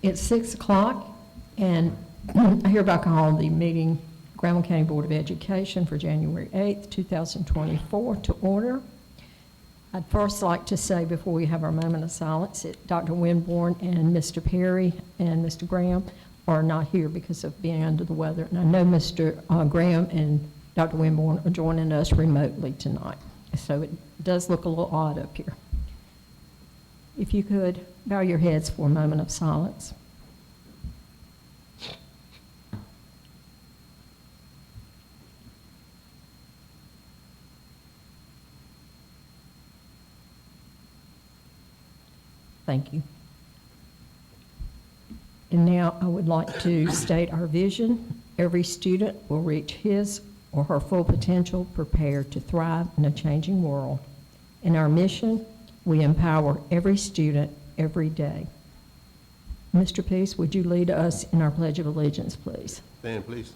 It's 6 o'clock, and I hereby call the meeting, Granville County Board of Education for January 8th, 2024 to order. I'd first like to say, before we have our moment of silence, that Dr. Winborn and Mr. Perry and Mr. Graham are not here because of being under the weather. And I know Mr. Graham and Dr. Winborn are joining us remotely tonight. So it does look a little odd up here. If you could bow your heads for a moment of silence. Thank you. And now I would like to state our vision. Every student will reach his or her full potential, prepared to thrive in a changing world. In our mission, we empower every student every day. Mr. Peace, would you lead us in our Pledge of Allegiance, please? Stand, please.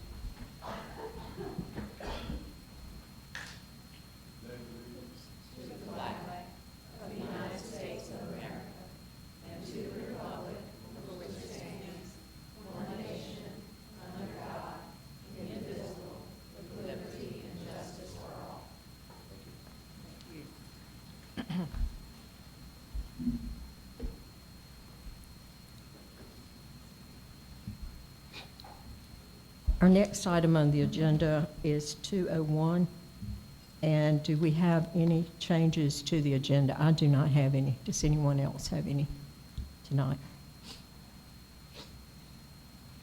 Our next item on the agenda is 201. And do we have any changes to the agenda? I do not have any. Does anyone else have any tonight?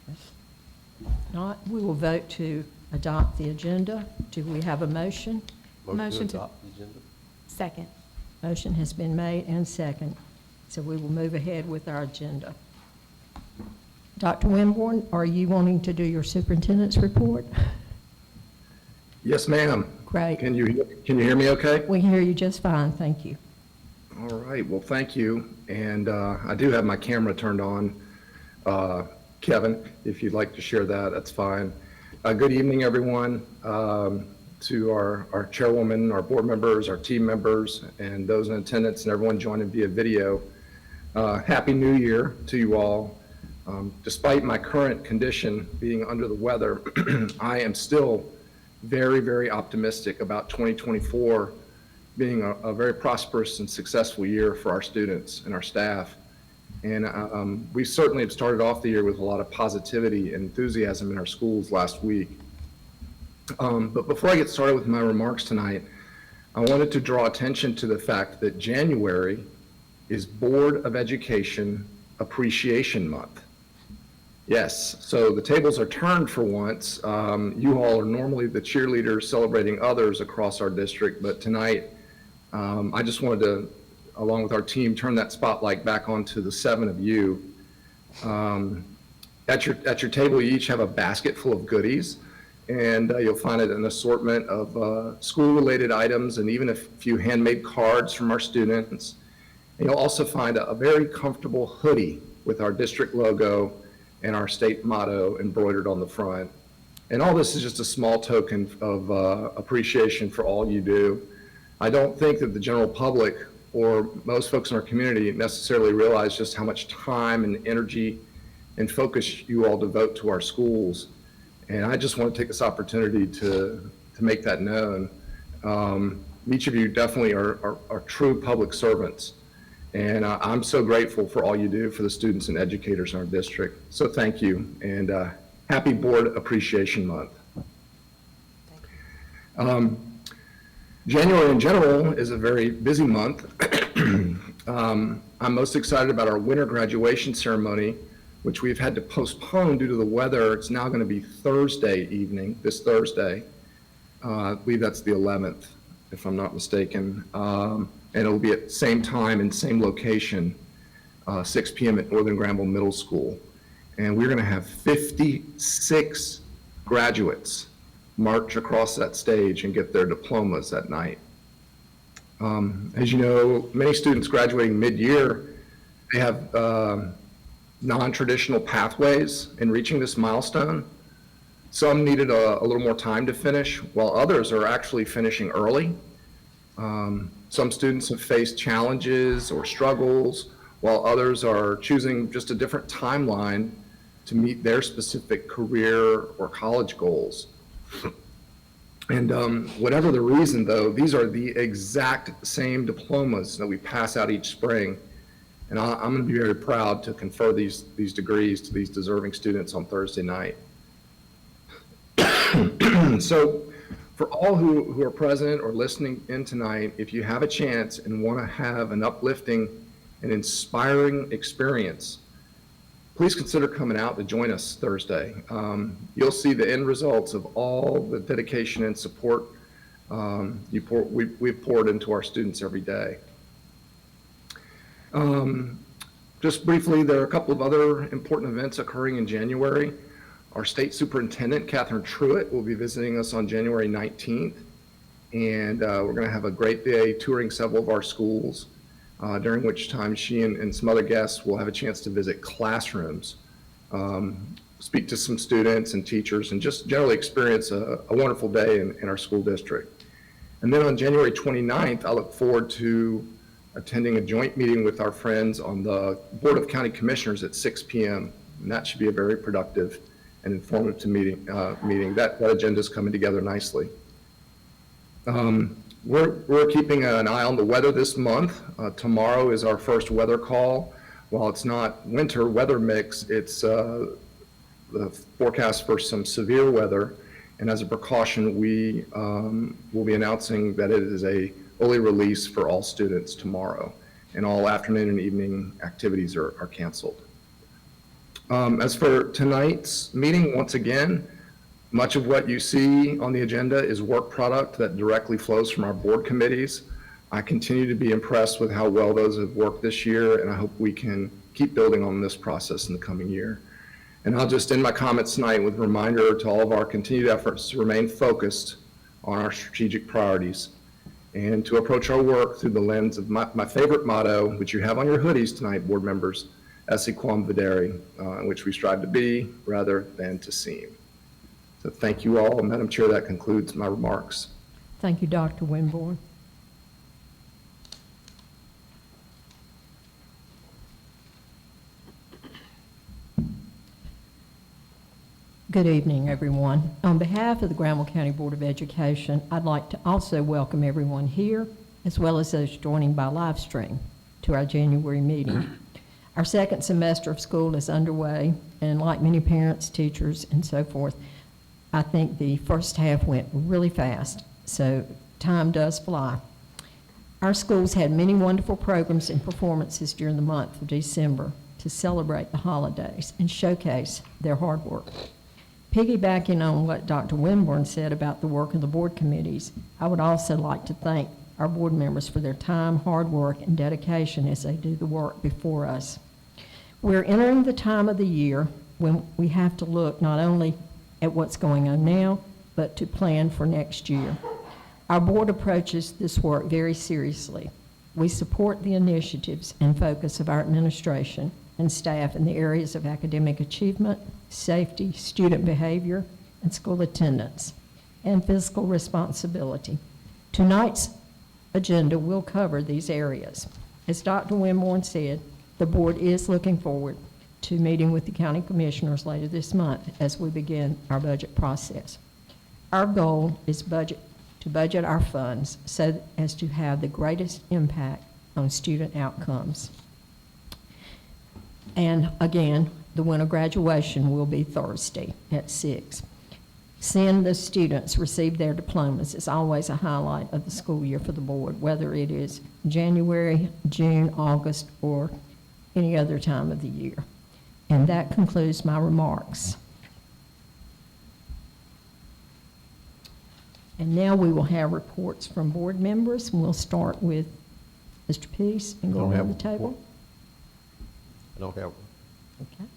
If not, we will vote to adopt the agenda. Do we have a motion? Motion to adopt the agenda. Second. Motion has been made and second. So we will move ahead with our agenda. Dr. Winborn, are you wanting to do your superintendent's report? Yes, ma'am. Great. Can you hear me okay? We hear you just fine, thank you. All right, well, thank you. And I do have my camera turned on. Kevin, if you'd like to share that, that's fine. Good evening, everyone. To our chairwoman, our board members, our team members, and those in attendance and everyone joining via video. Happy New Year to you all. Despite my current condition being under the weather, I am still very, very optimistic about 2024 being a very prosperous and successful year for our students and our staff. And we certainly have started off the year with a lot of positivity and enthusiasm in our schools last week. But before I get started with my remarks tonight, I wanted to draw attention to the fact that January is Board of Education Appreciation Month. Yes, so the tables are turned for once. You all are normally the cheerleaders celebrating others across our district, but tonight I just wanted to, along with our team, turn that spotlight back onto the 7 of you. At your table, you each have a basket full of goodies, and you'll find an assortment of school-related items and even a few handmade cards from our students. And you'll also find a very comfortable hoodie with our district logo and our state motto embroidered on the front. And all this is just a small token of appreciation for all you do. I don't think that the general public or most folks in our community necessarily realize just how much time and energy and focus you all devote to our schools. And I just want to take this opportunity to make that known. Each of you definitely are true public servants. And I'm so grateful for all you do for the students and educators in our district. So thank you, and happy Board Appreciation Month. January in general is a very busy month. I'm most excited about our winter graduation ceremony, which we've had to postpone due to the weather. It's now going to be Thursday evening, this Thursday. I believe that's the 11th, if I'm not mistaken. And it'll be at the same time and same location, 6 p.m. at Northern Granville Middle School. And we're gonna have 56 graduates march across that stage and get their diplomas that night. As you know, many students graduating mid-year, they have non-traditional pathways in reaching this milestone. Some needed a little more time to finish, while others are actually finishing early. Some students have faced challenges or struggles while others are choosing just a different timeline to meet their specific career or college goals. And whatever the reason, though, these are the exact same diplomas that we pass out each spring. And I'm going to be very proud to confer these degrees to these deserving students on Thursday night. So for all who are present or listening in tonight, if you have a chance and want to have an uplifting and inspiring experience, please consider coming out to join us Thursday. You'll see the end results of all the dedication and support we've poured into our students every day. Just briefly, there are a couple of other important events occurring in January. Our state superintendent, Catherine Truitt, will be visiting us on January 19th, and we're going to have a great day touring several of our schools, during which time she and some other guests will have a chance to visit classrooms, speak to some students and teachers, and just generally experience a wonderful day in our school district. And then on January 29th, I look forward to attending a joint meeting with our friends on the Board of County Commissioners at 6 p.m. And that should be a very productive and informative meeting. That agenda is coming together nicely. We're keeping an eye on the weather this month. Tomorrow is our first weather call. While it's not winter weather mix, it's the forecast for some severe weather. And as a precaution, we will be announcing that it is a early release for all students tomorrow, and all afternoon and evening activities are canceled. As for tonight's meeting, once again, much of what you see on the agenda is work product that directly flows from our board committees. I continue to be impressed with how well those have worked this year, and I hope we can keep building on this process in the coming year. And I'll just end my comments tonight with a reminder to all of our continued efforts to remain focused on our strategic priorities and to approach our work through the lens of my favorite motto, which you have on your hoodies tonight, board members, esse quam videre, in which we strive to be rather than to seem. So thank you all. Madam Chair, that concludes my remarks. Thank you, Dr. Winborn. Good evening, everyone. On behalf of the Granville County Board of Education, I'd like to also welcome everyone here, as well as those joining by live stream, to our January meeting. Our second semester of school is underway, and like many parents, teachers, and so forth, I think the first half went really fast, so time does fly. Our schools had many wonderful programs and performances during the month of December to celebrate the holidays and showcase their hard work. Piggybacking on what Dr. Winborn said about the work of the board committees, I would also like to thank our board members for their time, hard work, and dedication as they do the work before us. We're entering the time of the year when we have to look not only at what's going on now, but to plan for next year. Our board approaches this work very seriously. We support the initiatives and focus of our administration and staff in the areas of academic achievement, safety, student behavior, and school attendance, and fiscal responsibility. Tonight's agenda will cover these areas. As Dr. Winborn said, the board is looking forward to meeting with the county commissioners later this month as we begin our budget process. Our goal is to budget our funds so as to have the greatest impact on student outcomes. And again, the winter graduation will be Thursday at 6. Seeing the students receive their diplomas is always a highlight of the school year for the board, whether it is January, June, August, or any other time of the year. And that concludes my remarks. And now we will have reports from board members, and we'll start with Mr. Peace and go around the table. I don't have one. Okay.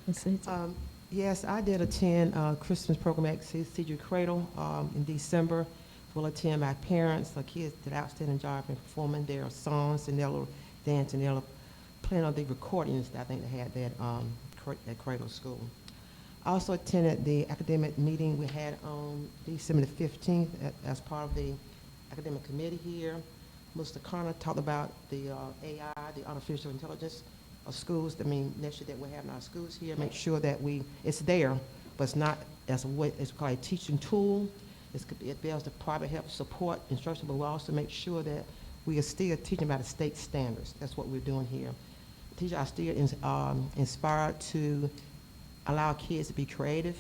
Ms. Eaton. Yes, I did attend Christmas program at Cedar Cradle in December. Will attend my parents. The kids did an outstanding job in performing their songs and their little dance and their little playing on the recordings that I think they had there at Cradle School. I also attended the academic meeting we had on December the 15th as part of the academic committee here. Mr. Connor talked about the AI, the artificial intelligence of schools. I mean, next year that we have in our schools here, make sure that it's there, but it's not as a way, it's called a teaching tool. It builds the private help support instruction, but we also make sure that we are still teaching by the state standards. That's what we're doing here. Teachers are still inspired to allow kids to be creative,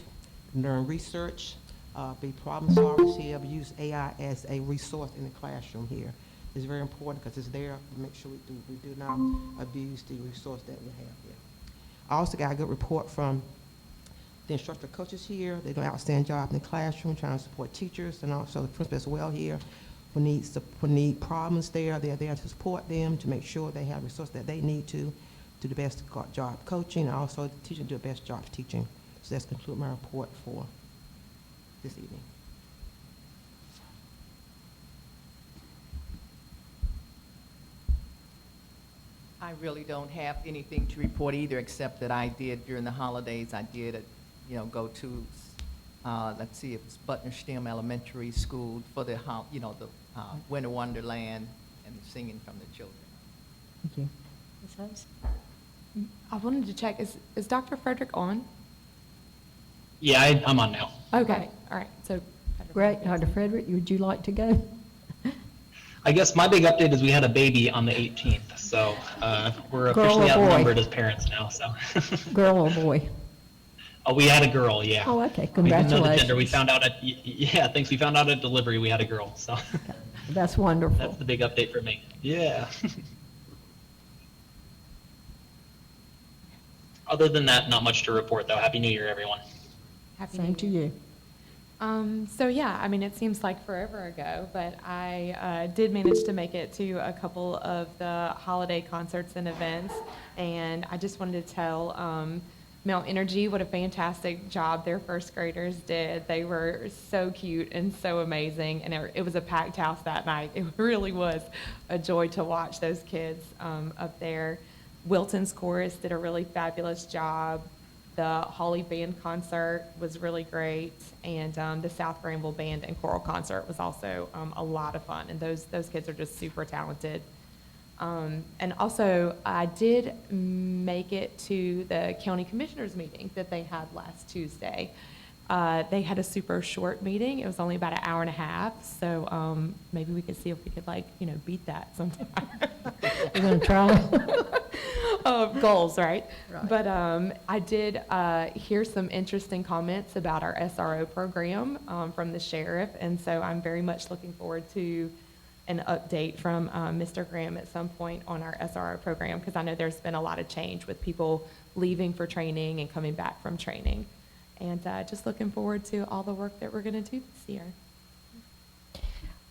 learn research, be problem solvers here, but use AI as a resource in the classroom here. It's very important because it's there to make sure we do not abuse the resource that we have here. I also got a good report from the instructor coaches here. They do an outstanding job in the classroom trying to support teachers and also the principal as well here. When need problems there, they're there to support them, to make sure they have resources that they need to do the best job coaching, and also the teachers do the best job teaching. So that's conclude my report for this evening. I really don't have anything to report either, except that I did during the holidays, I did, go to, let's see, it was Butner STEM Elementary School for the, Winter Wonderland and singing from the children. Thank you. Ms. Hayes? I wanted to check, is Dr. Frederick on? Yeah, I'm on now. Okay, all right, so. Great. Dr. Frederick, would you like to go? I guess my big update is we had a baby on the 18th, so we're Girl officially or boy? outnumbered as parents now. So Girl or boy? oh, we had a girl, yeah. Oh, okay. We didn't know the Congratulations. gender. We found out yeah, thanks. We found out at delivery we had a girl, so That's wonderful. that's the big update for me. Yeah. Other than that, not much to report though. Happy New Year, everyone. Happy Same New to Year. you. So yeah, I mean, it seems like forever ago, but I did manage to make it to a couple of the holiday concerts and events, and I just wanted to tell Mount Energy what a fantastic job their first graders did. They were so cute and so amazing, and it was a packed house that night. It really was a joy to watch those kids up there. Wilton's chorus did a really fabulous job. The Holly Band concert was really great, and the South Granville Band and Choral concert was also a lot of fun, and those kids are just super talented. And also, I did make it to the county commissioners meeting that they had last Tuesday. They had a super short meeting. It was only about an hour and a half, so maybe we could see if we could, beat that sometime. We're going to try. Goals, right? Right. But I did hear some interesting comments about our SRO program from the sheriff, and so I'm very much looking forward to an update from Mr. Graham at some point on our SRO program, because I know there's been a lot of change with people leaving for training and coming back from training. And just looking forward to all the work that we're going to do this year.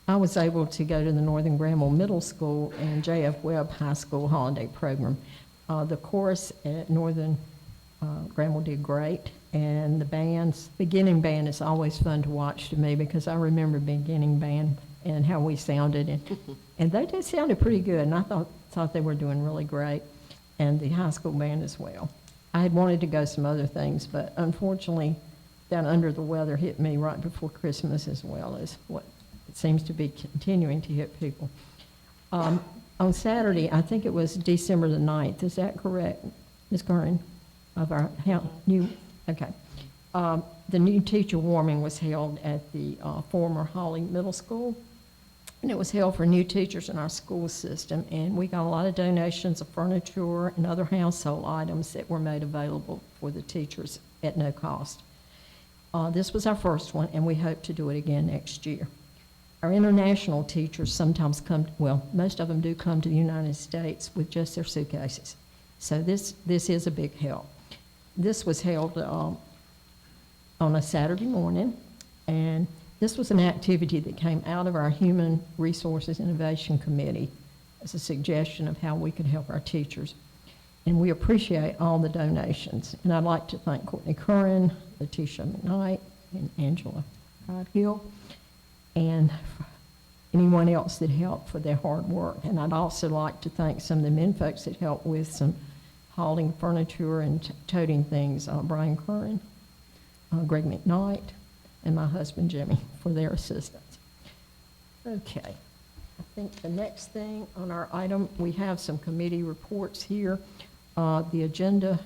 I was able to go to the Northern Granville Middle School and J.F. Webb High School holiday program. The chorus at Northern Granville did great, and the beginning band is always fun to watch to me, because I remember beginning band and how we sounded, and they just sounded pretty good, and I thought they were doing really great, and the high school band as well. I had wanted to go some other things, but unfortunately, down under the weather hit me right before Christmas, as well as what it seems to be continuing to hit people. On Saturday, I think it was December the 9th, is that correct, Ms. Curran? Of our new, okay. The new teacher warming was held at the former Holly Middle School, and it was held for new teachers in our school system, and we got a lot of donations of furniture and other household items that were made available for the teachers at no cost. This was our first one, and we hope to do it again next year. Our international teachers sometimes most of them do come to the United States with just their suitcases. So this is a big help. This was held on a Saturday morning, and this was an activity that came out of our Human Resources Innovation Committee as a suggestion of how we could help our teachers. And we appreciate all the donations. And I'd like to thank Courtney Curran, Letitia McKnight, and Angela Hill, and anyone else that helped for their hard work. And I'd also like to thank some of the men folks that helped with some hauling furniture and toting things, Brian Curran, Greg McKnight, and my husband Jimmy for their assistance. Okay. think the next thing on our item, we have some committee reports here. The agenda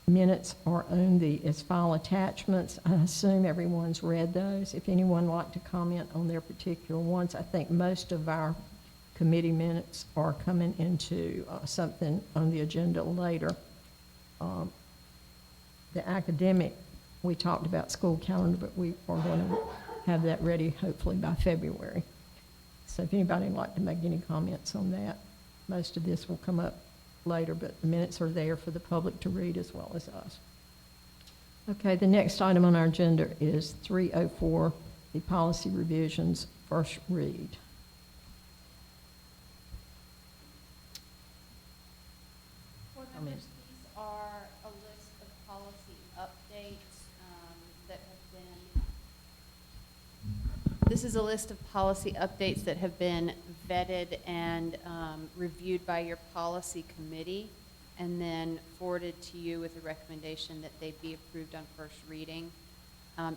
minutes are on as file attachments. I assume everyone's read those. If anyone would like to comment on their particular ones, I think most of our committee minutes are coming into something on the agenda later. The academic, we talked about school calendar, but we are going to have that ready hopefully by February. So if anybody would like to make any comments on that, most of this will come up later, but the minutes are there for the public to read as well as us. Okay, the next item on our agenda is 304, the policy revisions, first read. Board members, these are a list of policy updates that have been, this is a list of policy updates that have been vetted and reviewed by your policy committee and then forwarded to you with a recommendation that they be approved on first reading.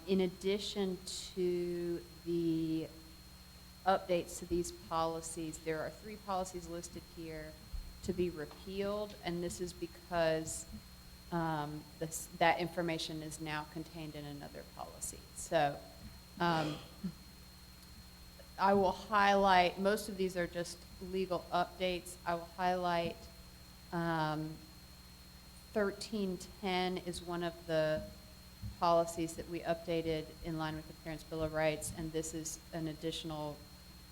In addition to the updates to these policies, there are 3 policies listed here to be repealed, and this is because that information is now contained in another policy. So I will highlight, most of these are just legal updates. I will highlight 1310 is one of the policies that we updated in line with the Parents' Bill of Rights, and this is an additional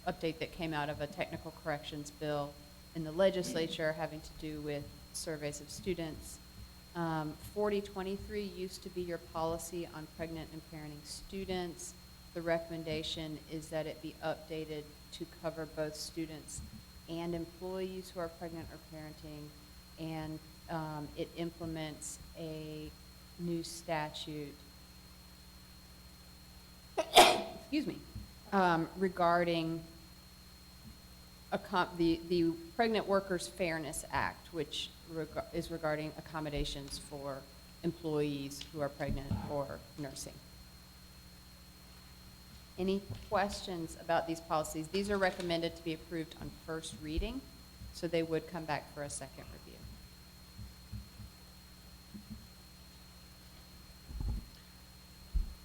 update that came out of a technical corrections bill in the legislature having to do with surveys of students. 4023 used to be your policy on pregnant and parenting students. The recommendation is that it be updated to cover both students and employees who are pregnant or parenting, and it implements a new statute excuse me, regarding the Pregnant Workers Fairness Act, which is regarding accommodations for employees who are pregnant or nursing. Any questions about these policies? These are recommended to be approved on first reading, so they would come back for a second review.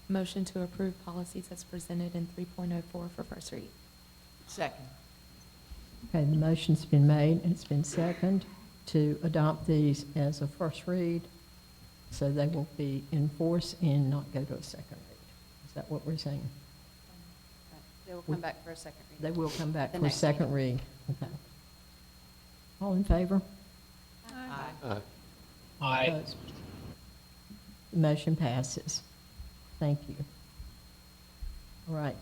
Motion to approve policies as presented in 3.04 for first read. Second. Okay, the motion's been made and it's been seconded to adopt these as a first read, so they will be in force and not go to a second read. Is that what we're saying? They will come back for a second reading. They will come back The for a next second meeting. read. Okay. All in favor? Aye. Aye. Opposed? The motion passes. Thank you. All right.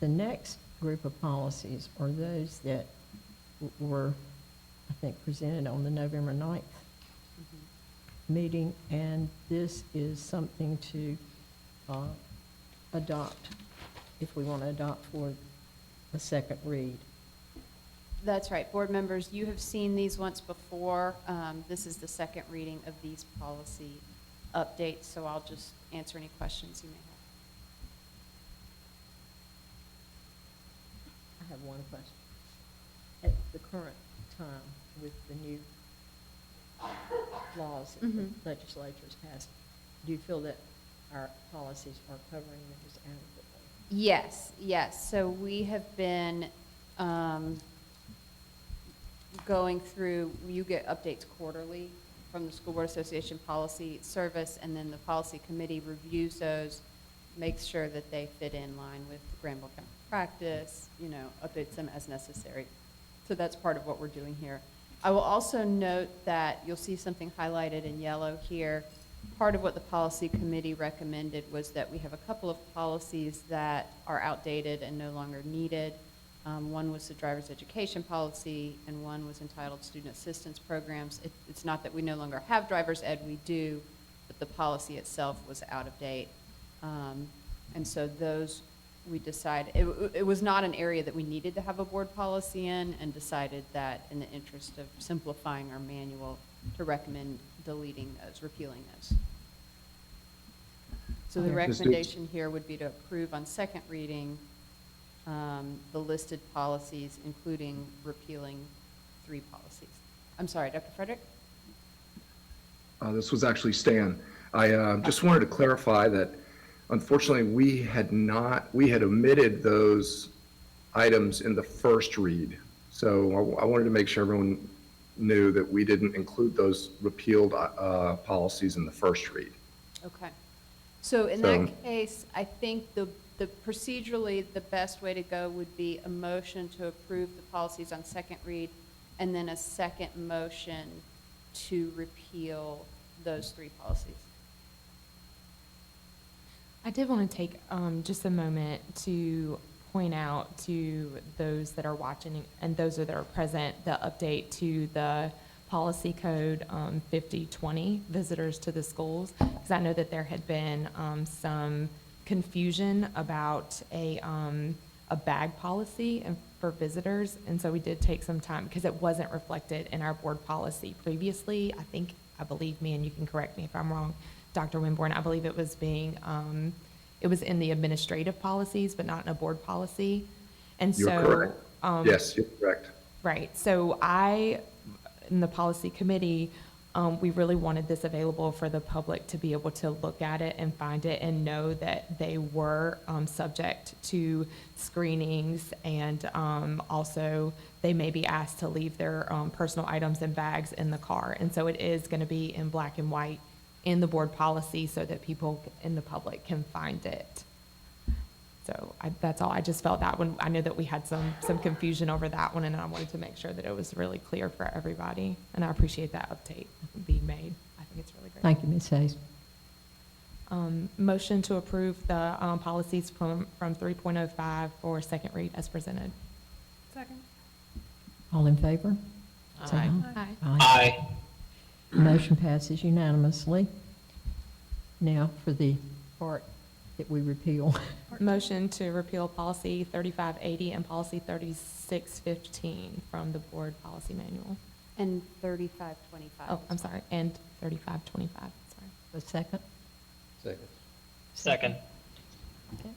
The next group of policies are those that were, I think, presented on the November 9th meeting, and this is something to adopt, if we want to adopt for a second read. That's right. Board members, you have seen these once before. This is the second reading of these policy updates, so I'll just answer any questions you may have. I have one question. At the current time, with the new laws that the legislature's passed, do you feel that our policies are covering those adequately? Yes, yes. So we have been going through, you get updates quarterly from the School Board Association Policy Service, and then the Policy Committee reviews those, makes sure that they fit in line with Granville County practice, you know, updates them as necessary. So that's part of what we're doing here. I will also note that you'll see something highlighted in yellow here. Part of what the Policy Committee recommended was that we have a couple of policies that are outdated and no longer needed. One was the driver's education policy, and one was entitled Student Assistance Programs. It's not that we no longer have driver's ed, we do, but the policy itself was out of date. And so those, we decided, it was not an area that we needed to have a board policy in, and decided that in the interest of simplifying our manual, to recommend deleting those, repealing those. So the Okay. recommendation here would be to approve on second reading the listed policies, including repealing 3 policies. I'm sorry, Dr. Frederick? This was actually Stan. I just wanted to clarify that unfortunately we had omitted those items in the first read. So I wanted to make sure everyone knew that we didn't include those repealed policies in the first read. Okay. So in So- that case, I think the procedurally, the best way to go would be a motion to approve the policies on second read, and then a second motion to repeal those 3 policies. I did want to take just a moment to point out to those that are watching and those that are present, the update to the policy code 5020, visitors to the schools, because I know that there had been some confusion about a bag policy for visitors, and so we did take some time, because it wasn't reflected in our board policy previously. I believe me, and you can correct me if I'm wrong, Dr. Winborn, I believe it was it was in the administrative policies, but not in a board policy. And You're so. correct. Yes, you're correct. Right, so in the policy committee, we really wanted this available for the public to be able to look at it and find it and know that they were subject to screenings, and also they may be asked to leave their personal items and bags in the car. And so it is going to be in black and white in the board policy so that people in the public can find it. So that's all. I just felt that one. I know that we had some confusion over that one, and I wanted to make sure that it was really clear for everybody. And I appreciate that update being made. I think it's really great. Thank you, Ms. Hayes. Motion to approve the policies from 3.05 for second read as presented. Second. All in favor? Say Aye. Aye. Aye. Motion passes unanimously. Now for the part that we repeal. Motion to repeal policy 3580 and policy 3615 from the board policy manual. And 3525. Oh, I'm sorry, and 3525, sorry. A second? Second. Second. Okay.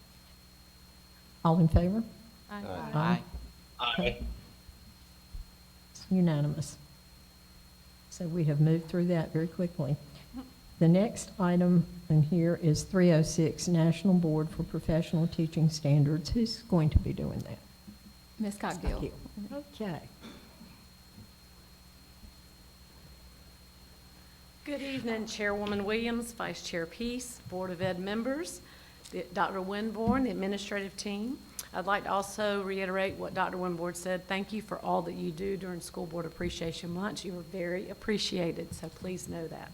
All in favor? Aye. Aye. It's unanimous. So we have moved through that very quickly. The next item in here is 306, National Board for Professional Teaching Standards. Who's going to be doing that? Ms. Cogdill. Okay. Good evening, Chairwoman Williams, Vice Chair Peace, Board of Ed members, Dr. Winborn, the administrative team. I'd like to also reiterate what Dr. Winborn said. Thank you for all that you do during School Board Appreciation Month. You are very appreciated, so please know that.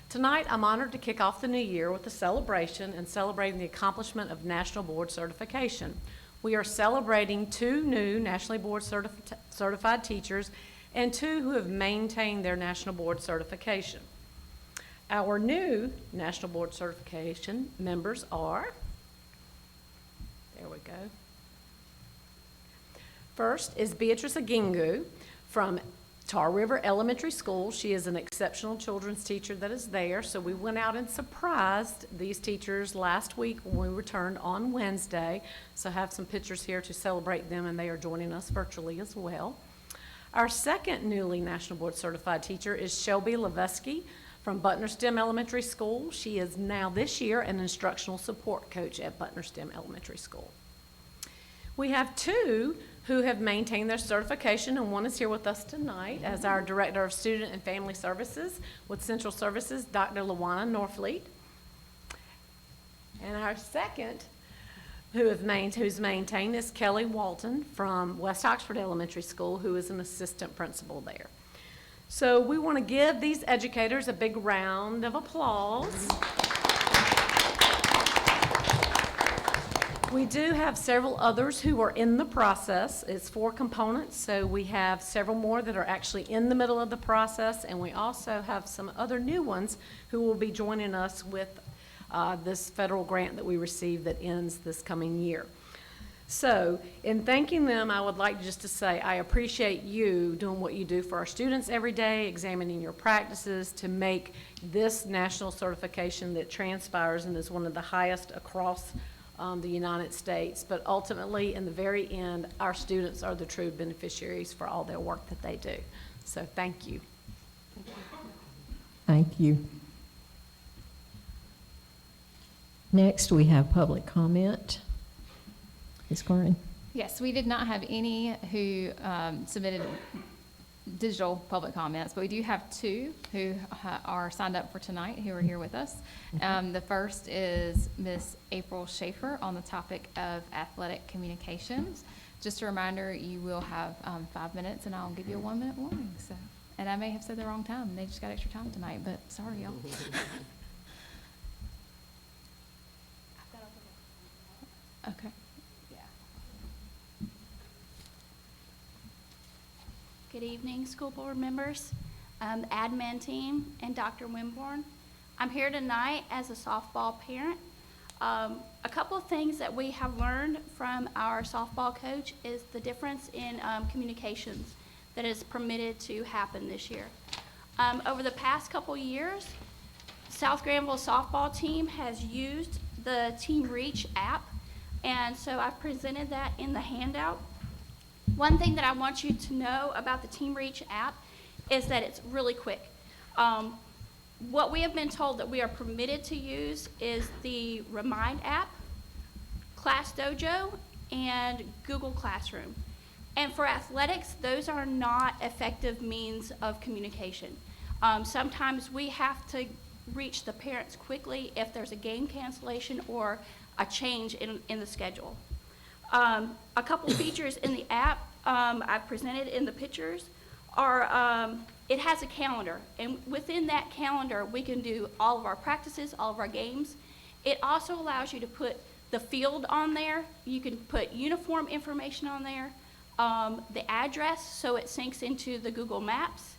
Tonight, I'm honored to kick off the new year with a celebration and celebrating the accomplishment of National Board Certification. We are celebrating 2 new Nationally Board Certified teachers and 2 who have maintained their National Board Certification. Our new National Board Certification members are, there we go. First is Beatrice Agingu from Tar River Elementary School. She is an exceptional children's teacher that is there. So we went out and surprised these teachers last week when we returned on Wednesday. So I have some pictures here to celebrate them, and they are joining us virtually as well. Our second newly National Board Certified teacher is Shelby Levesky from Butner STEM Elementary School. She is now this year an instructional support coach at Butner STEM Elementary School. We have 2 who have maintained their certification, and one is here with us tonight as our Director of Student and Family Services with Central Services, Dr. LaWanna Norfleet. And our second who's maintained is Kelly Walton from West Oxford Elementary School, who is an assistant principal there. So we want to give these educators a big round of applause. We do have several others who are in the process. It's 4 components, so we have several more that are actually in the middle of the process, and we also have some other new ones who will be joining us with this federal grant that we received that ends this coming year. So in thanking them, I would like just to say I appreciate you doing what you do for our students every day, examining your practices to make this national certification that transpires and is one of the highest across the United States. But ultimately, in the very end, our students are the true beneficiaries for all their work that they do. So thank you. Thank you. Next, we have public comment. Ms. Corrin? Yes, we did not have any who submitted digital public comments, but we do have two who are signed up for tonight who are here with us. The first is Miss April Schaefer on the topic of athletic communications. Just a reminder, you will have 5 minutes, and I'll give you a 1-minute warning. So, and I may have said the wrong time. They just got extra time tonight, but sorry, y'all. Okay. Good evening, school board members, admin team, and Dr. Winborn. I'm here tonight as a softball parent. A couple of things that we have learned from our softball coach is the difference in communications that is permitted to happen this year. Over the past couple years, South Granville softball team has used the Team Reach app, and so I've presented that in the handout. One thing that I want you to know about the Team Reach app is that it's really quick. What we have been told that we are permitted to use is the Remind app, Class Dojo, and Google Classroom. And for athletics, those are not effective means of communication. Sometimes we have to reach the parents quickly if there's a game cancellation or a change in the schedule. A couple features in the app I've presented in the pictures are it has a calendar, and within that calendar we can do all of our practices, all of our games. It also allows you to put the field on there. You can put uniform information on there, the address so it syncs into the Google Maps,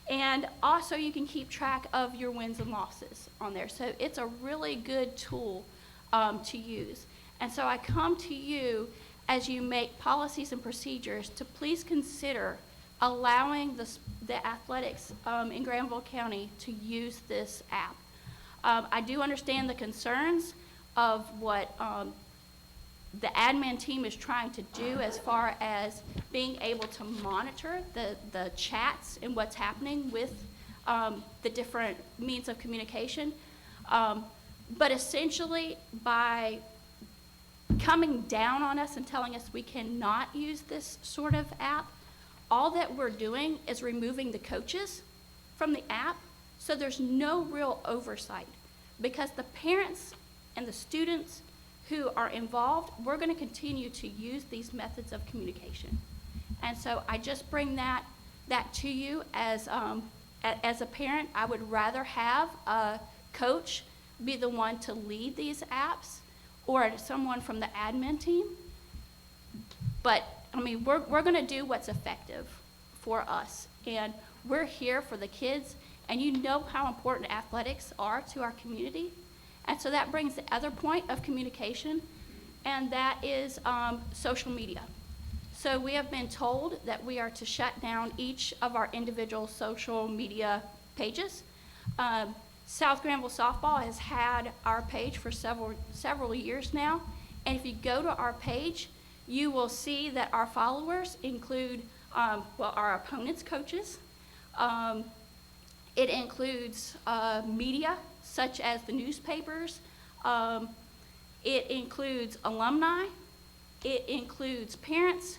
and also you can keep track of your wins and losses on there. So it's a really good tool to use. And so I come to you as you make policies and procedures to please consider allowing the athletics in Granville County to use this app. I do understand the concerns of what the admin team is trying to do as far as being able to monitor the chats and what's happening with the different means of communication. But essentially, by coming down on us and telling us we cannot use this sort of app, all that we're doing is removing the coaches from the app, so there's no real oversight. Because the parents and the students who are involved, we're going to continue to use these methods of communication. And so I just bring that to you as a parent. I would rather have a coach be the one to lead these apps or someone from the admin team. But I mean, we're going to do what's effective for us, and we're here for the kids, and you know how important athletics are to our community. And so that brings the other point of communication, and that is social media. So we have been told that we are to shut down each of our individual social media pages. South Granville Softball has had our page for several years now, and if you go to our page, you will see that our followers include our opponents' coaches. It includes media, such as the newspapers. It includes alumni. It includes parents.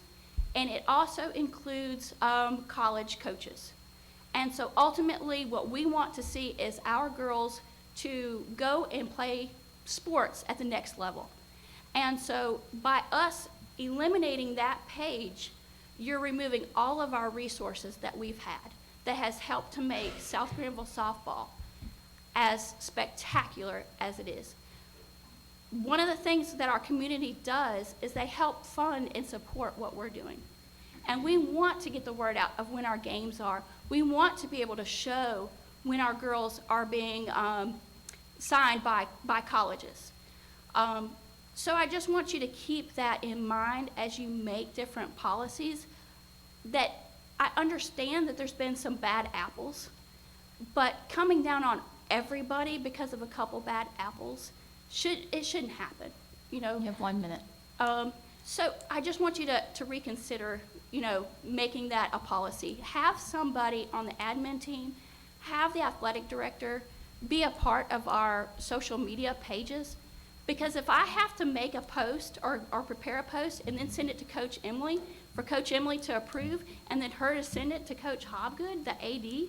And it also includes college coaches. And so ultimately, what we want to see is our girls to go and play sports at the next level. And so by us eliminating that page, you're removing all of our resources that we've had that has helped to make South Granville softball as spectacular as it is. One of the things that our community does is they help fund and support what we're doing. And we want to get the word out of when our games are. We want to be able to show when our girls are being signed by colleges. So I just want you to keep that in mind as you make different policies, that I understand that there's been some bad apples, but coming down on everybody because of a couple bad apples, it shouldn't happen. you know. You have 1 minute. So I just want you to reconsider, you know, making that a policy. Have somebody on the admin team, have the athletic director be a part of our social media pages. Because if I have to make a post or prepare a post and then send it to Coach Emily, for Coach Emily to approve, and then her to send it to Coach Hobgood, the AD,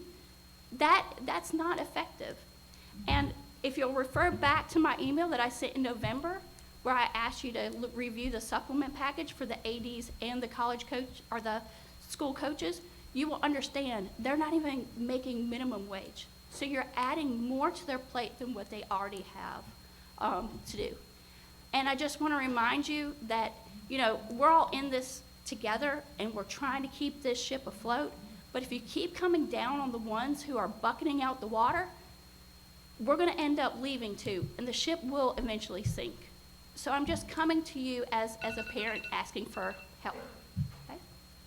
that's not effective. And if you'll refer back to my email that I sent in November, where I asked you to review the supplement package for the ADs and the college coach or the school coaches, you will understand they're not even making minimum wage. So you're adding more to their plate than what they already have to do. And I just want to remind you that, you know, we're all in this together and we're trying to keep this ship afloat. But if you keep coming down on the ones who are bucketing out the water, we're going to end up leaving too, and the ship will eventually sink. So I'm just coming to you as a parent asking for help. Okay?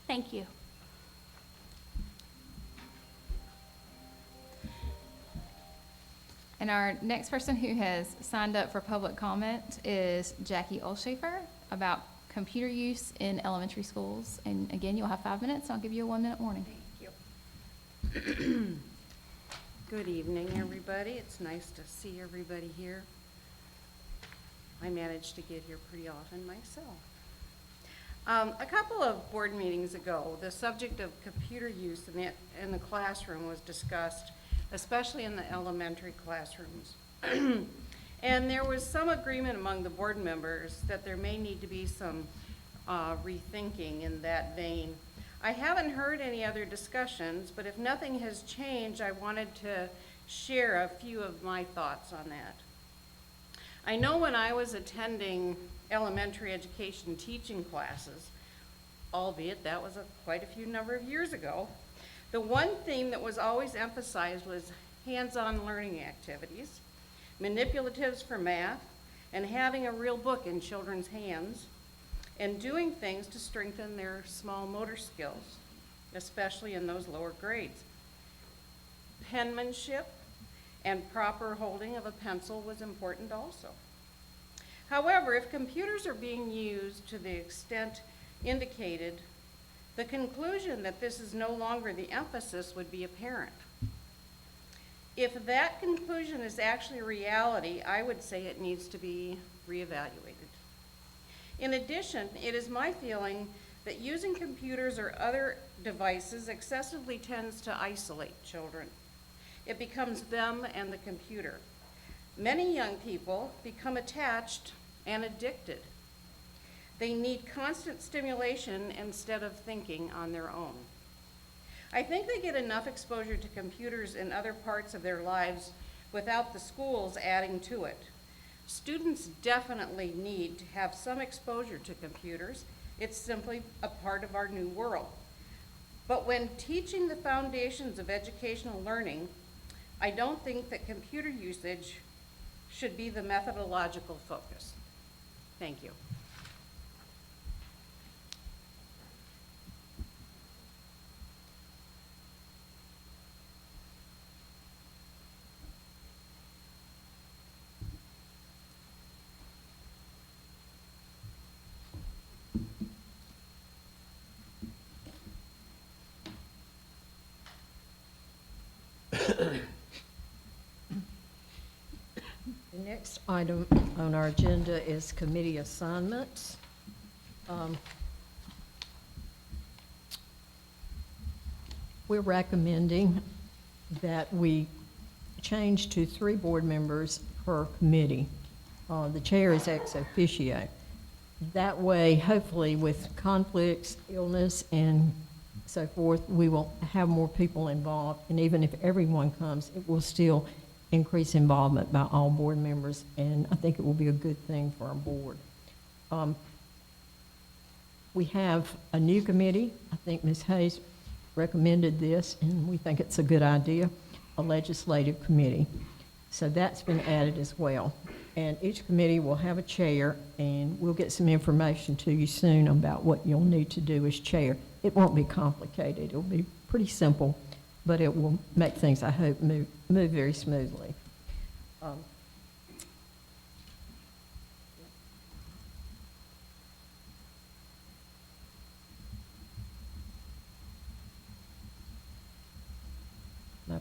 Thank you. And our next person who has signed up for public comment is Jackie Olshafer about computer use in elementary schools. And again, you'll have 5 minutes. I'll give you a 1 minute warning. Thank you. Good evening, everybody. It's nice to see everybody here. I manage to get here pretty often myself. A couple of board meetings ago, the subject of computer use in the classroom was discussed, especially in the elementary classrooms. And there was some agreement among the board members that there may need to be some rethinking in that vein. I haven't heard any other discussions, but if nothing has changed, I wanted to share a few of my thoughts on that. I know when I was attending elementary education teaching classes, albeit that was quite a few number of years ago, the one theme that was always emphasized was hands-on learning activities, manipulatives for math, and having a real book in children's hands, and doing things to strengthen their small motor skills, especially in those lower grades. Penmanship and proper holding of a pencil was important also. However, if computers are being used to the extent indicated, the conclusion that this is no longer the emphasis would be apparent. If that conclusion is actually a reality, I would say it needs to be reevaluated. In addition, it is my feeling that using computers or other devices excessively tends to isolate children. It becomes them and the computer. Many young people become attached and addicted. They need constant stimulation instead of thinking on their own. I think they get enough exposure to computers in other parts of their lives without the schools adding to it. Students definitely need to have some exposure to computers. It's simply a part of our new world. But when teaching the foundations of educational learning, I don't think that computer usage should be the methodological focus. Thank you. The next item on our agenda is committee assignments. We're recommending that we change to 3 board members per committee. The chair is ex officio. That way, hopefully, with conflicts, illness, and so forth, we will have more people involved. And even if everyone comes, it will still increase involvement by all board members, and I think it will be a good thing for our board. We have a new committee. I think Ms. Hayes recommended this, and we think it's a good idea, a legislative committee. So that's been added as well. And each committee will have a chair, and we'll get some information to you soon about what you'll need to do as chair. It won't be complicated. It'll be pretty simple, but it will make things, I hope, move very smoothly.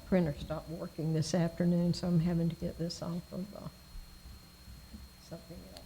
printer stopped working this afternoon, so I'm having to get this off of something else.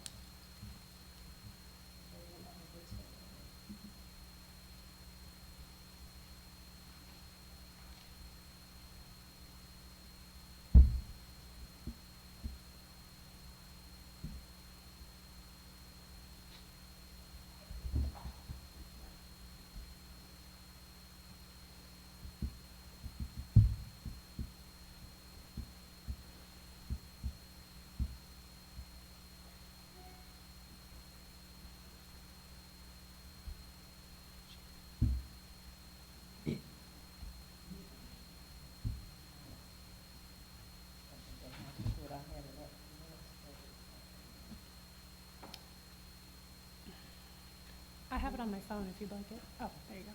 I have it on my phone if you'd like it. Oh, there you go.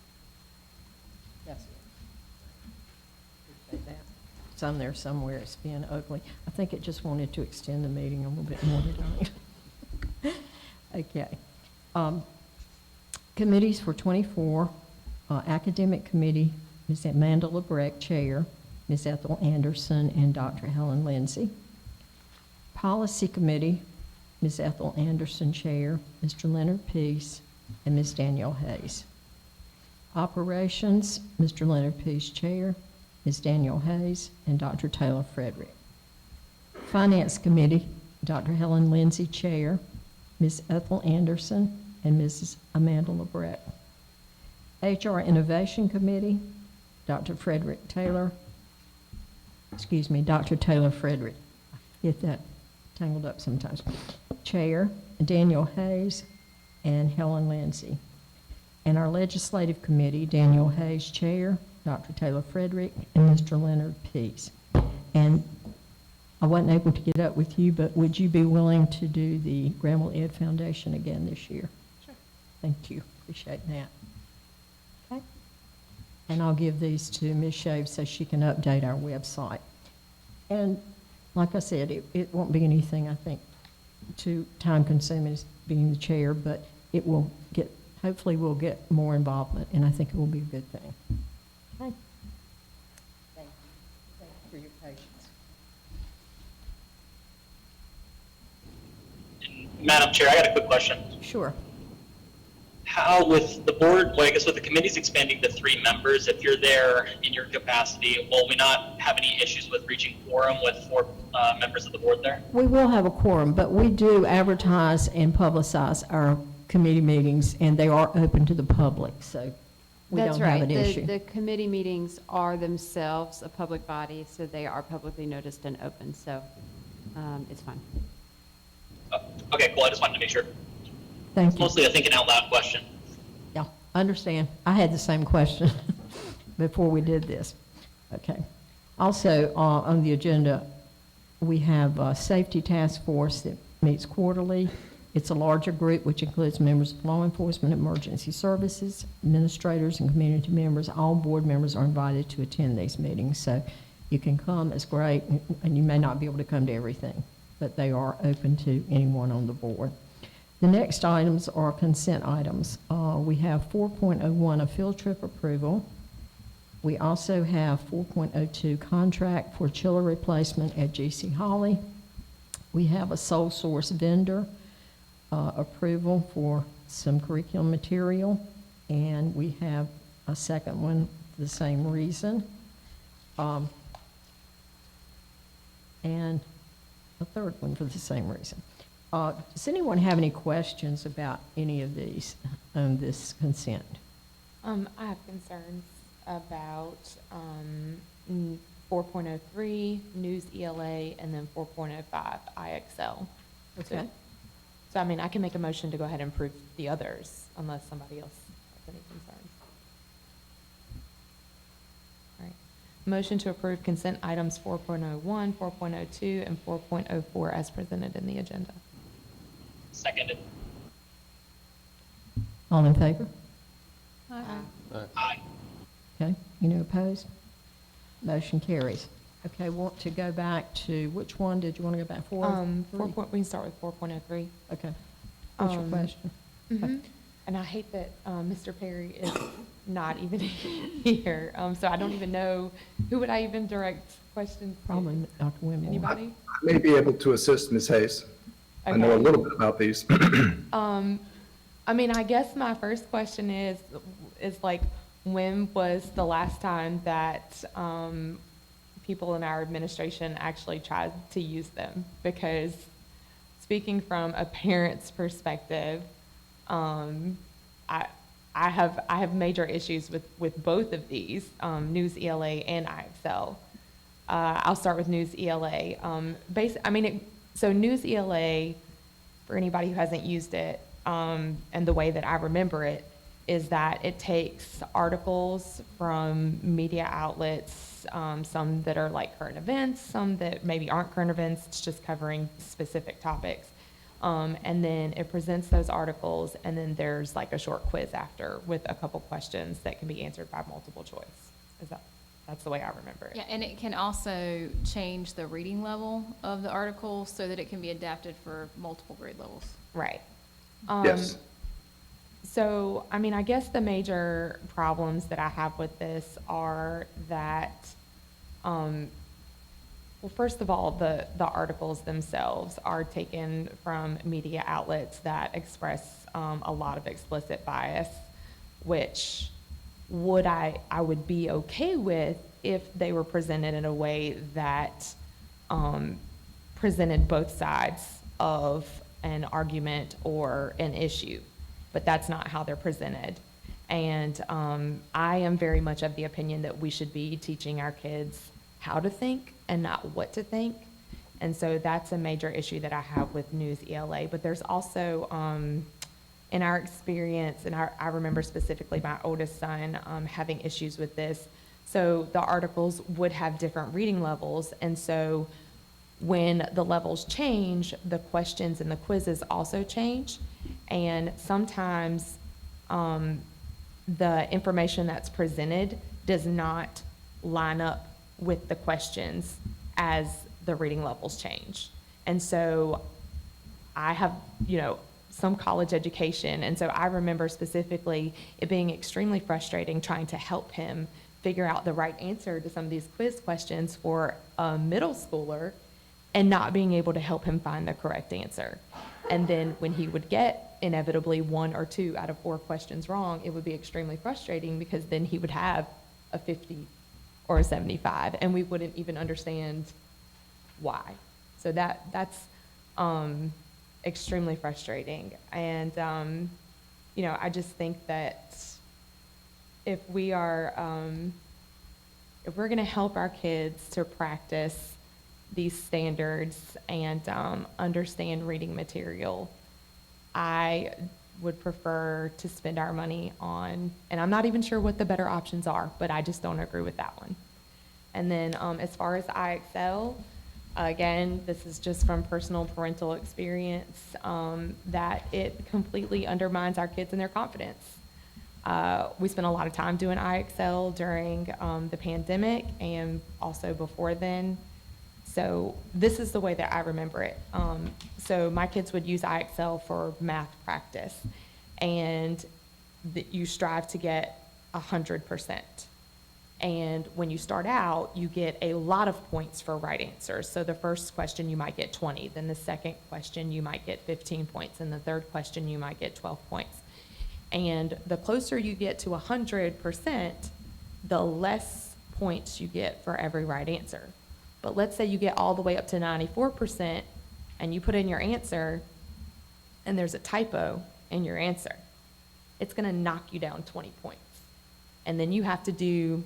Yes. Appreciate that. It's on there somewhere, it's being ugly. I think it just wanted to extend the meeting a little bit more tonight. Okay. Committees for 24, Academic Committee, Ms. Amanda LeBrecq, Chair, Ms. Ethel Anderson, and Dr. Helen Lindsay. Policy Committee, Ms. Ethel Anderson, Chair, Mr. Leonard Peace, and Ms. Danielle Hayes. Operations, Mr. Leonard Peace, Chair, Ms. Danielle Hayes, and Dr. Taylor Frederick. Finance Committee, Dr. Helen Lindsay, Chair, Ms. Ethel Anderson, and Mrs. Amanda LeBrecq. HR Innovation Committee, Dr. Taylor Frederick. I get that tangled up sometimes. Chair, Daniel Hayes, and Helen Lindsay. And our Legislative Committee, Daniel Hayes, Chair, Dr. Taylor Frederick, and Mr. Leonard Peace. And I wasn't able to get up with you, but would you be willing to do the Granville Ed Foundation again this year? Sure. Thank you. Appreciate that. Okay. And I'll give these to Ms. Shave so she can update our website. And like I said, it won't be anything, I think, too time-consuming as being the chair, but it will get, hopefully we'll get more involvement, and I think it will be a good thing. Okay. Thank you. Thank you for your patience. Madam Chair, I got a quick question. Sure. How, with the board, well, I guess with the committees expanding to 3 members, if you're there in your capacity, will we not have any issues with reaching quorum with 4 members of the board there? We will have a quorum, but we do advertise and publicize our committee meetings, and they are open to the public, so we That's don't have right. an issue. The committee meetings are themselves a public body, so they are publicly noticed and open, so it's fine. Okay, cool. I just wanted to make sure. Thank It's you. mostly a thinking out loud question. Yeah, I understand. I had the same question before we did this. Okay. Also, on the agenda, we have a safety task force that meets quarterly. It's a larger group, which includes members of law enforcement, emergency services, administrators, and community members. All board members are invited to attend these meetings, so you can come. It's great, and you may not be able to come to everything, but they are open to anyone on the board. The next items are consent items. We have 4.01, a field trip approval. We also have 4.02, contract for chiller replacement at GC Holly. We have a sole source vendor approval for some curriculum material, and we have a second one for the same reason. And a third one for the same reason. Does anyone have any questions about any of these, this consent? I have concerns about 4.03, News ELA, and then 4.05, IXL. Okay. So, I mean, I can make a motion to go ahead and approve the others unless somebody else has any concerns. All right. Motion to approve consent items 4.01, 4.02, and 4.04 as presented in the agenda. Seconded. All in favor? Aye. Okay, any opposed? Motion carries. Okay, want to go back to, which one did you want to go back for? We can start with 4.03. Okay. What's your Um, question? Mhm. And I hate that Mr. Perry is not even here, so I don't even know, who would I even direct questions to? Probably Dr. Wimborne. Anybody? I may be able to assist Ms. Hayes. I know a Okay. little bit about these. I mean, I guess my first question is like, when was the last time that people in our administration actually tried to use them? Because speaking from a parent's perspective, I have major issues with both of these, News ELA and IXL. I'll start with News ELA. So News ELA, for anybody who hasn't used it, and the way that I remember it, is that it takes articles from media outlets, some that are like current events, some that maybe aren't current events, it's just covering specific topics. And then it presents those articles, and then there's like a short quiz after with a couple questions that can be answered by multiple choice. That's the way I remember it. Yeah, and it can also change the reading level of the article so that it can be adapted for multiple grade levels. Right. Yes. So, I mean, I guess the major problems that I have with this are that, well, first of all, the articles themselves are taken from media outlets that express a lot of explicit bias, which I would be okay with if they were presented in a way that presented both sides of an argument or an issue, but that's not how they're presented. And I am very much of the opinion that we should be teaching our kids how to think and not what to think. And so that's a major issue that I have with News ELA. But there's also, in our experience, and I remember specifically my oldest son having issues with this. So the articles would have different reading levels. And so when the levels change, the questions and the quizzes also change. And sometimes the information that's presented does not line up with the questions as the reading levels change. And so I have, some college education, and so I remember specifically it being extremely frustrating trying to help him figure out the right answer to some of these quiz questions for a middle schooler and not being able to help him find the correct answer. And then when he would get inevitably 1 or 2 out of 4 questions wrong, it would be extremely frustrating because then he would have a 50 or a 75, and we wouldn't even understand why. So that's extremely frustrating. And, I just think that if we're going to help our kids to practice these standards and understand reading material, I would prefer to spend our money on, and I'm not even sure what the better options are, but I just don't agree with that one. And then as far as IXL, again, this is just from personal parental experience, that it completely undermines our kids and their confidence. We spent a lot of time doing IXL during the pandemic and also before then. So this is the way that I remember it. So my kids would use IXL for math practice, and you strive to get 100%. And when you start out, you get a lot of points for right answers. So the first question you might get 20, then the second question you might get 15 points, and the third question you might get 12 points. And the closer you get to 100%, the less points you get for every right answer. But let's say you get all the way up to 94% and you put in your answer and there's a typo in your answer. It's going to knock you down 20 points. And then you have to do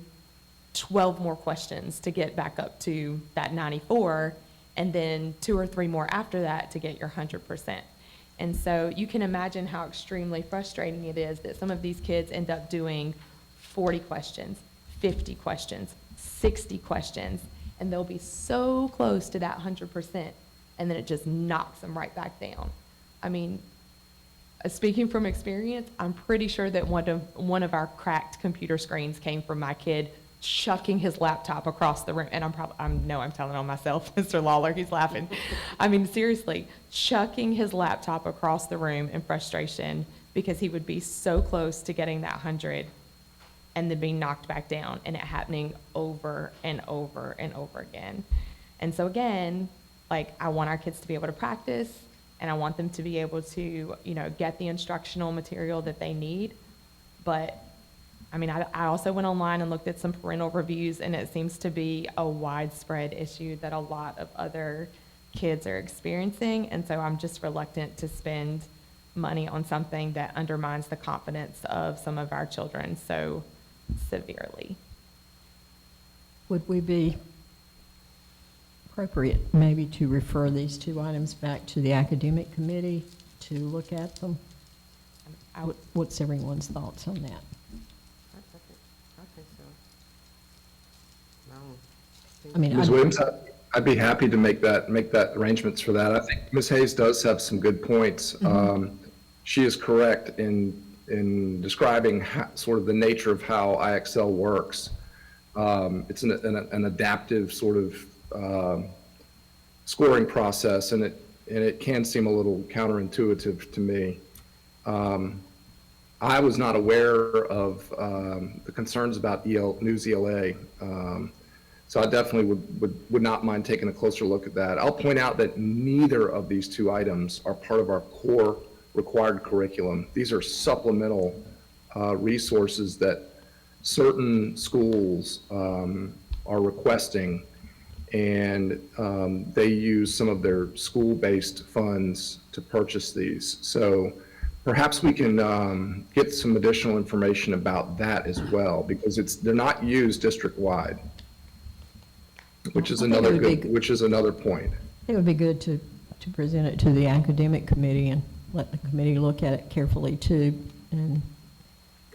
12 more questions to get back up to that 94, and then 2 or 3 more after that to get your 100%. And so you can imagine how extremely frustrating it is that some of these kids end up doing 40 questions, 50 questions, 60 questions, and they'll be so close to that 100%, and then it just knocks them right back down. I mean, speaking from experience, I'm pretty sure that one of our cracked computer screens came from my kid chucking his laptop across the room. And I'm telling on myself, Mr. Lawler, he's laughing. I mean, seriously, chucking his laptop across the room in frustration because he would be so close to getting that 100 and then being knocked back down, and it happening over and over and over again. And so again, like, I want our kids to be able to practice, and I want them to be able to, you know, get the instructional material that they need. But, I mean, I also went online and looked at some parental reviews, and it seems to be a widespread issue that a lot of other kids are experiencing. And so I'm just reluctant to spend money on something that undermines the confidence of some of our children so severely. Would we be appropriate maybe to refer these two items back to the academic committee to look at them? What's everyone's thoughts on that? I think so. I mean, Ms. Williams, I'd be happy to make that arrangements for that. I think Ms. Hayes does have some good points. She is correct in describing sort of the nature of how IXL works. It's an adaptive sort of scoring process, and it can seem a little counterintuitive to me. I was not aware of the concerns about News ELA, so I definitely would not mind taking a closer look at that. I'll point out that neither of these two items are part of our core required curriculum. These are supplemental resources that certain schools are requesting, and they use some of their school-based funds to purchase these. So perhaps we can get some additional information about that as well, because they're not used district-wide, which is another point. I think it would be good to present it to the academic committee and let the committee look at it carefully too, and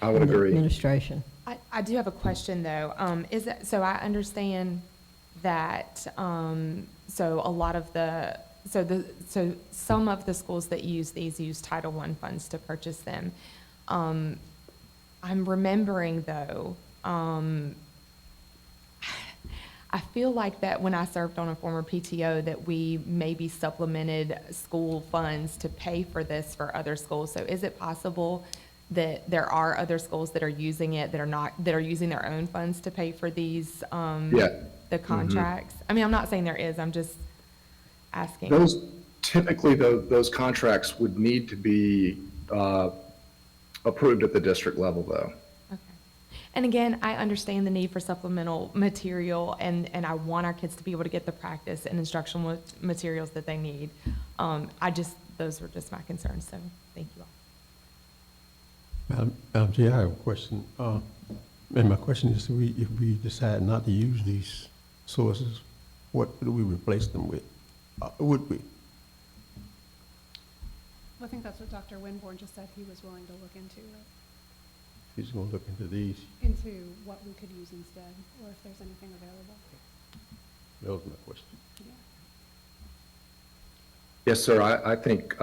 I would the agree. administration. I do have a question, though. So I understand that, so a lot of so some of the schools that use these use Title I funds to purchase them. I'm remembering, though, I feel like that when I served on a former PTO that we maybe supplemented school funds to pay for this for other schools. So is it possible that there are other schools that are using it that are using their own funds to pay for these the contracts? I mean, I'm not saying there is, I'm just asking. Those contracts would need to be approved at the district level, though. Okay. And again, I understand the need for supplemental material, and I want our kids to be able to get the practice and instructional materials that they need. Those were just my concerns, so thank you all. Madam Chair, I have a question. And my question is, if we decide not to use these sources, what do we replace them with? Would we? I think that's what Dr. Winborn just said he was willing to look into, right? He's going to look into these. Into what we could use instead, or if there's anything available. That was my question. Yeah. Yes, sir. I think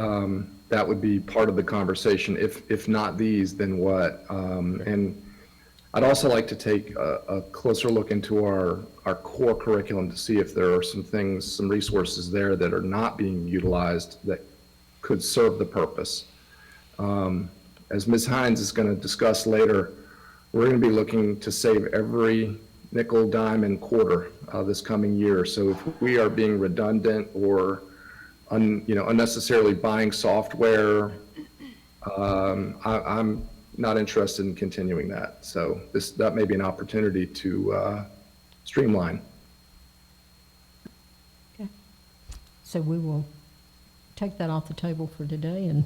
that would be part of the conversation. If not these, then what? And I'd also like to take a closer look into our core curriculum to see if there are some resources there that are not being utilized that could serve the purpose. As Ms. Hines is going to discuss later, we're going to be looking to save every nickel, dime, and quarter this coming year. So if we are being redundant or unnecessarily buying software, I'm not interested in continuing that. So that may be an opportunity to streamline. Okay. So we will take that off the table for today and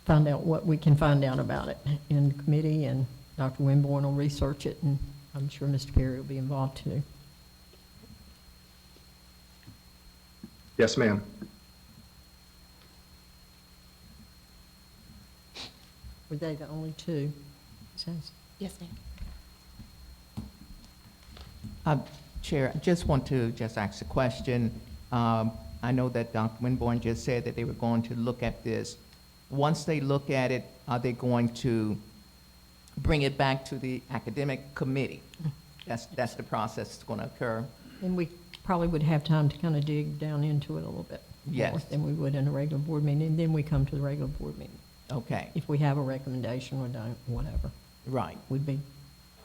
find out what we can find out about it in committee, and Dr. Winborn will research it, and I'm sure Mr. Perry will be involved too. Yes, ma'am. Were they the only two? Yes, ma'am. Chair, I just want to ask a question. I know that Dr. Winborn just said that they were going to look at this. Once they look at it, are they going to bring it back to the academic committee? That's the process that's going to occur. And we probably would have time to kind of dig down into it a little bit more Yes. than we would in a regular board meeting, and then we come to the regular board meeting. Okay, If we have a recommendation or don't, whatever, right. would be,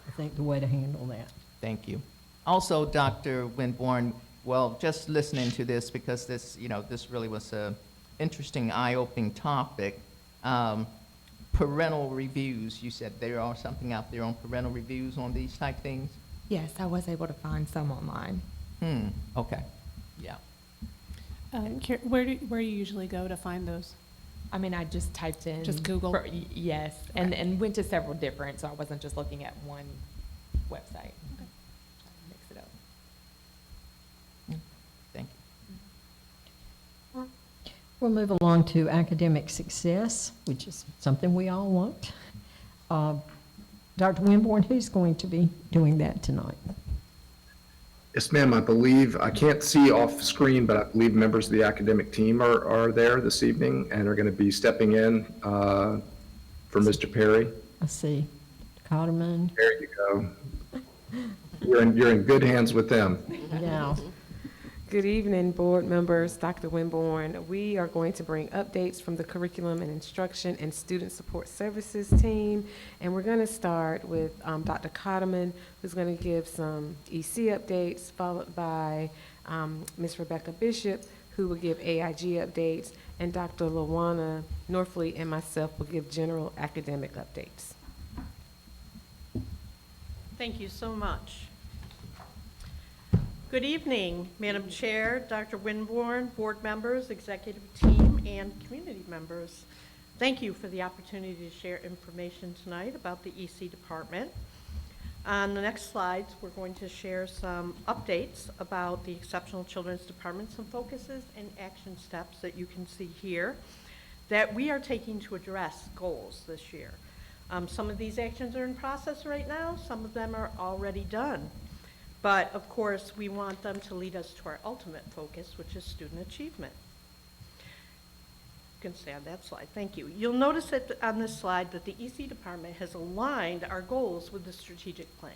I think, the way to handle that. Thank you. Also, Dr. Winborn, well, just listening to this, because this, this really was a interesting, eye-opening topic. Parental reviews, you said there are something out there on parental reviews on these type things? Yes, I was able to find some online. Okay, yeah. Where do you usually go to find those? I mean, I just typed in. Just Google? Yes, and went to several different, so I wasn't just looking at one website. Okay. Mix it up. Thank you. We'll move along to academic success, which is something we all want. Dr. Winborn, who's going to be doing that tonight? Yes, ma'am, I believe, I can't see off screen, but I believe members of the academic team are there this evening and are going to be stepping in for Mr. Perry. I see Cotterman. There you go. You're in good hands with them. Yeah. Good evening, board members, Dr. Winborn. We are going to bring updates from the Curriculum and Instruction and Student Support Services team. And we're going to start with Dr. Cotterman, who's going to give some EC updates, followed by Ms. Rebecca Bishop, who will give AIG updates, and Dr. LaWanna Norfleet and myself will give general academic updates. Thank you so much. Good evening, Madam Chair, Dr. Winborn, board members, executive team, and community members. Thank you for the opportunity to share information tonight about the EC department. On the next slides, we're going to share some updates about the Exceptional Children's Department, some focuses and action steps that you can see here that we are taking to address goals this year. Some of these actions are in process right now, some of them are already done. But of course, we want them to lead us to our ultimate focus, which is student achievement. You can stay on that slide, thank you. You'll notice that on this slide that the EC department has aligned our goals with the strategic plan.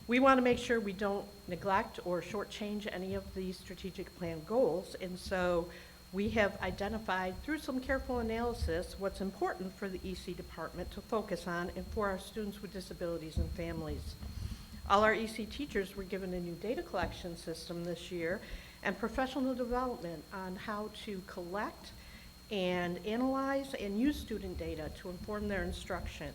We want to make sure we don't neglect or shortchange any of the strategic plan goals, and so we have identified through some careful analysis what's important for the EC department to focus on and for our students with disabilities and families. All our EC teachers were given a new data collection system this year and professional development on how to collect and analyze and use student data to inform their instruction.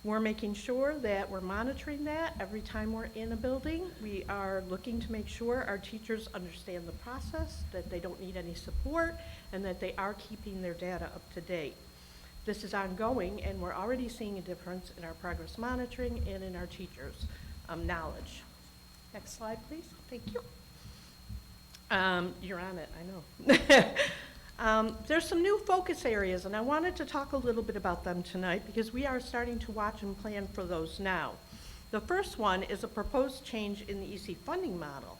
We're making sure that we're monitoring that every time we're in a building. We are looking to make sure our teachers understand the process, that they don't need any support, and that they are keeping their data up to date. This is ongoing, and we're already seeing a difference in our progress monitoring and in our teachers' knowledge. Next slide, please. Thank you. You're on it, I know. There's some new focus areas, and I wanted to talk a little bit about them tonight because we are starting to watch and plan for those now. The first one is a proposed change in the EC funding model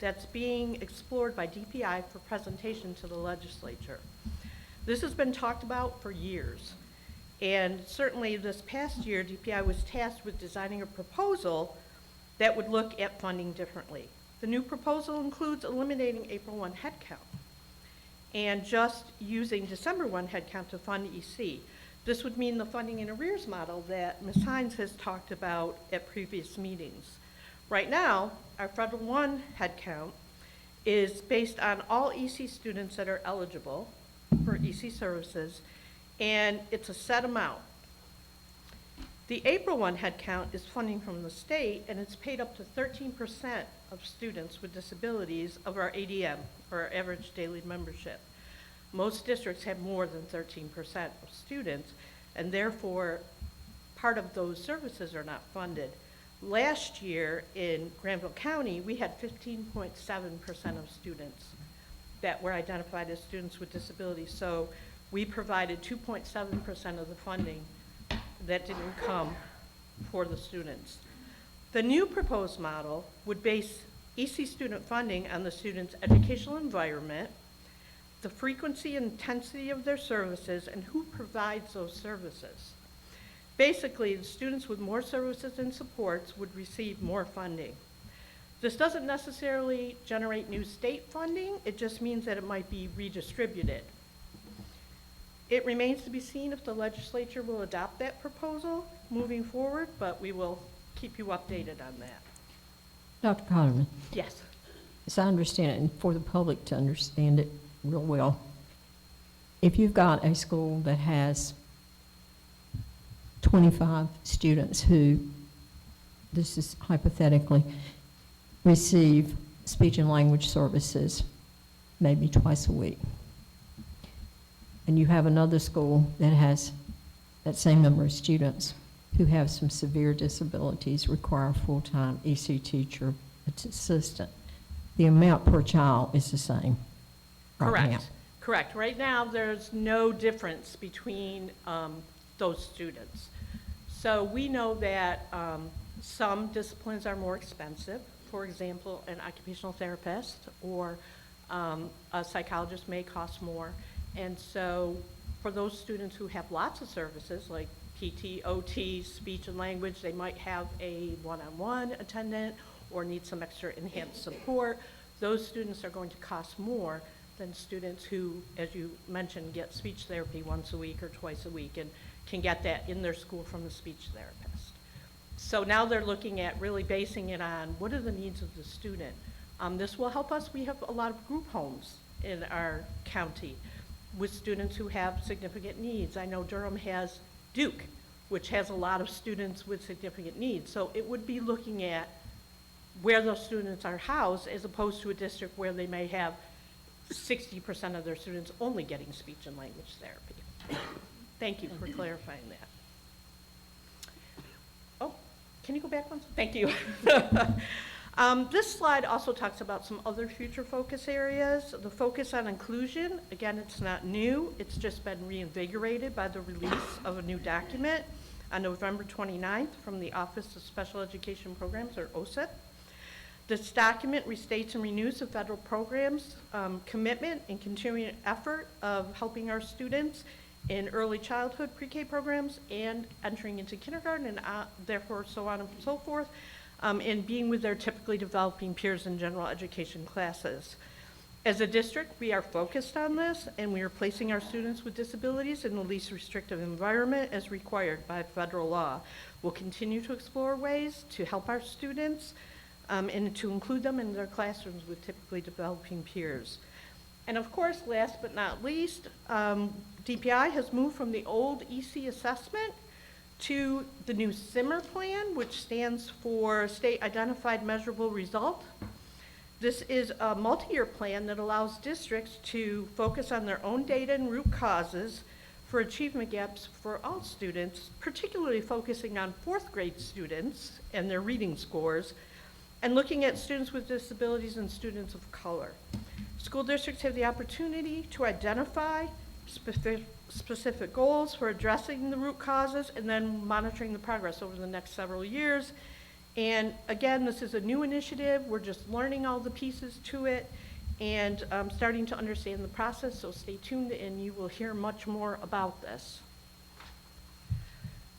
that's being explored by DPI for presentation to the legislature. This has been talked about for years, and certainly this past year, DPI was tasked with designing a proposal that would look at funding differently. The new proposal includes eliminating April 1 headcount and just using December 1 headcount to fund EC. This would mean the funding in arrears model that Ms. Hines has talked about at previous meetings. Right now, our Federal 1 headcount is based on all EC students that are eligible for EC services, and it's a set amount. The April 1 headcount is funding from the state, and it's paid up to 13% of students with disabilities of our ADM, or our average daily membership. Most districts have more than 13% of students, and therefore, part of those services are not funded. Last year in Granville County, we had 15.7% of students that were identified as students with disabilities. So we provided 2.7% of the funding that didn't come for the students. The new proposed model would base EC student funding on the student's educational environment, the frequency and intensity of their services, and who provides those services. Basically, the students with more services and supports would receive more funding. This doesn't necessarily generate new state funding, it just means that it might be redistributed. It remains to be seen if the legislature will adopt that proposal moving forward, but we will keep you updated on that. Dr. Cotterman, Yes. as I understand it, and for the public to understand it real well, if you've got a school that has 25 students who, this is hypothetically, receive speech and language services maybe twice a week, and you have another school that has that same number of students who have some severe disabilities, require a full-time EC teacher, assistant, the amount per child is the same right now. Correct. Right now, there's no difference between those students. So we know that some disciplines are more expensive. For example, an occupational therapist or a psychologist may cost more. And so for those students who have lots of services like PT, OT, speech and language, they might have a one-on-one attendant or need some extra enhanced support. Those students are going to cost more than students who, as you mentioned, get speech therapy once a week or twice a week and can get that in their school from the speech therapist. So now they're looking at really basing it on what are the needs of the student. This will help us. We have a lot of group homes in our county with students who have significant needs. I know Durham has Duke, which has a lot of students with significant needs. So it would be looking at where those students are housed as opposed to a district where they may have 60% of their students only getting speech and language therapy. Thank you for clarifying that. Oh, can you go back one? Thank you. This slide also talks about some other future focus areas. The focus on inclusion, again, it's not new. It's just been reinvigorated by the release of a new document on November 29th from the Office of Special Education Programs, or OSEP. This document restates and renews the federal program's commitment and continuing effort of helping our students in early childhood pre-K programs and entering into kindergarten and therefore so on and so forth, and being with their typically developing peers in general education classes. As a district, we are focused on this, and we are placing our students with disabilities in the least restrictive environment as required by federal law. We'll continue to explore ways to help our students and to include them in their classrooms with typically developing peers. And of course, last but not least, DPI has moved from the old EC assessment to the new SIMMER plan, which stands for State Identified Measurable Result. This is a multi-year plan that allows districts to focus on their own data and root causes for achievement gaps for all students, particularly focusing on fourth grade students and their reading scores, and looking at students with disabilities and students of color. School districts have the opportunity to identify specific goals for addressing the root causes and then monitoring the progress over the next several years. And again, this is a new initiative. We're just learning all the pieces to it and starting to understand the process, so stay tuned and you will hear much more about this.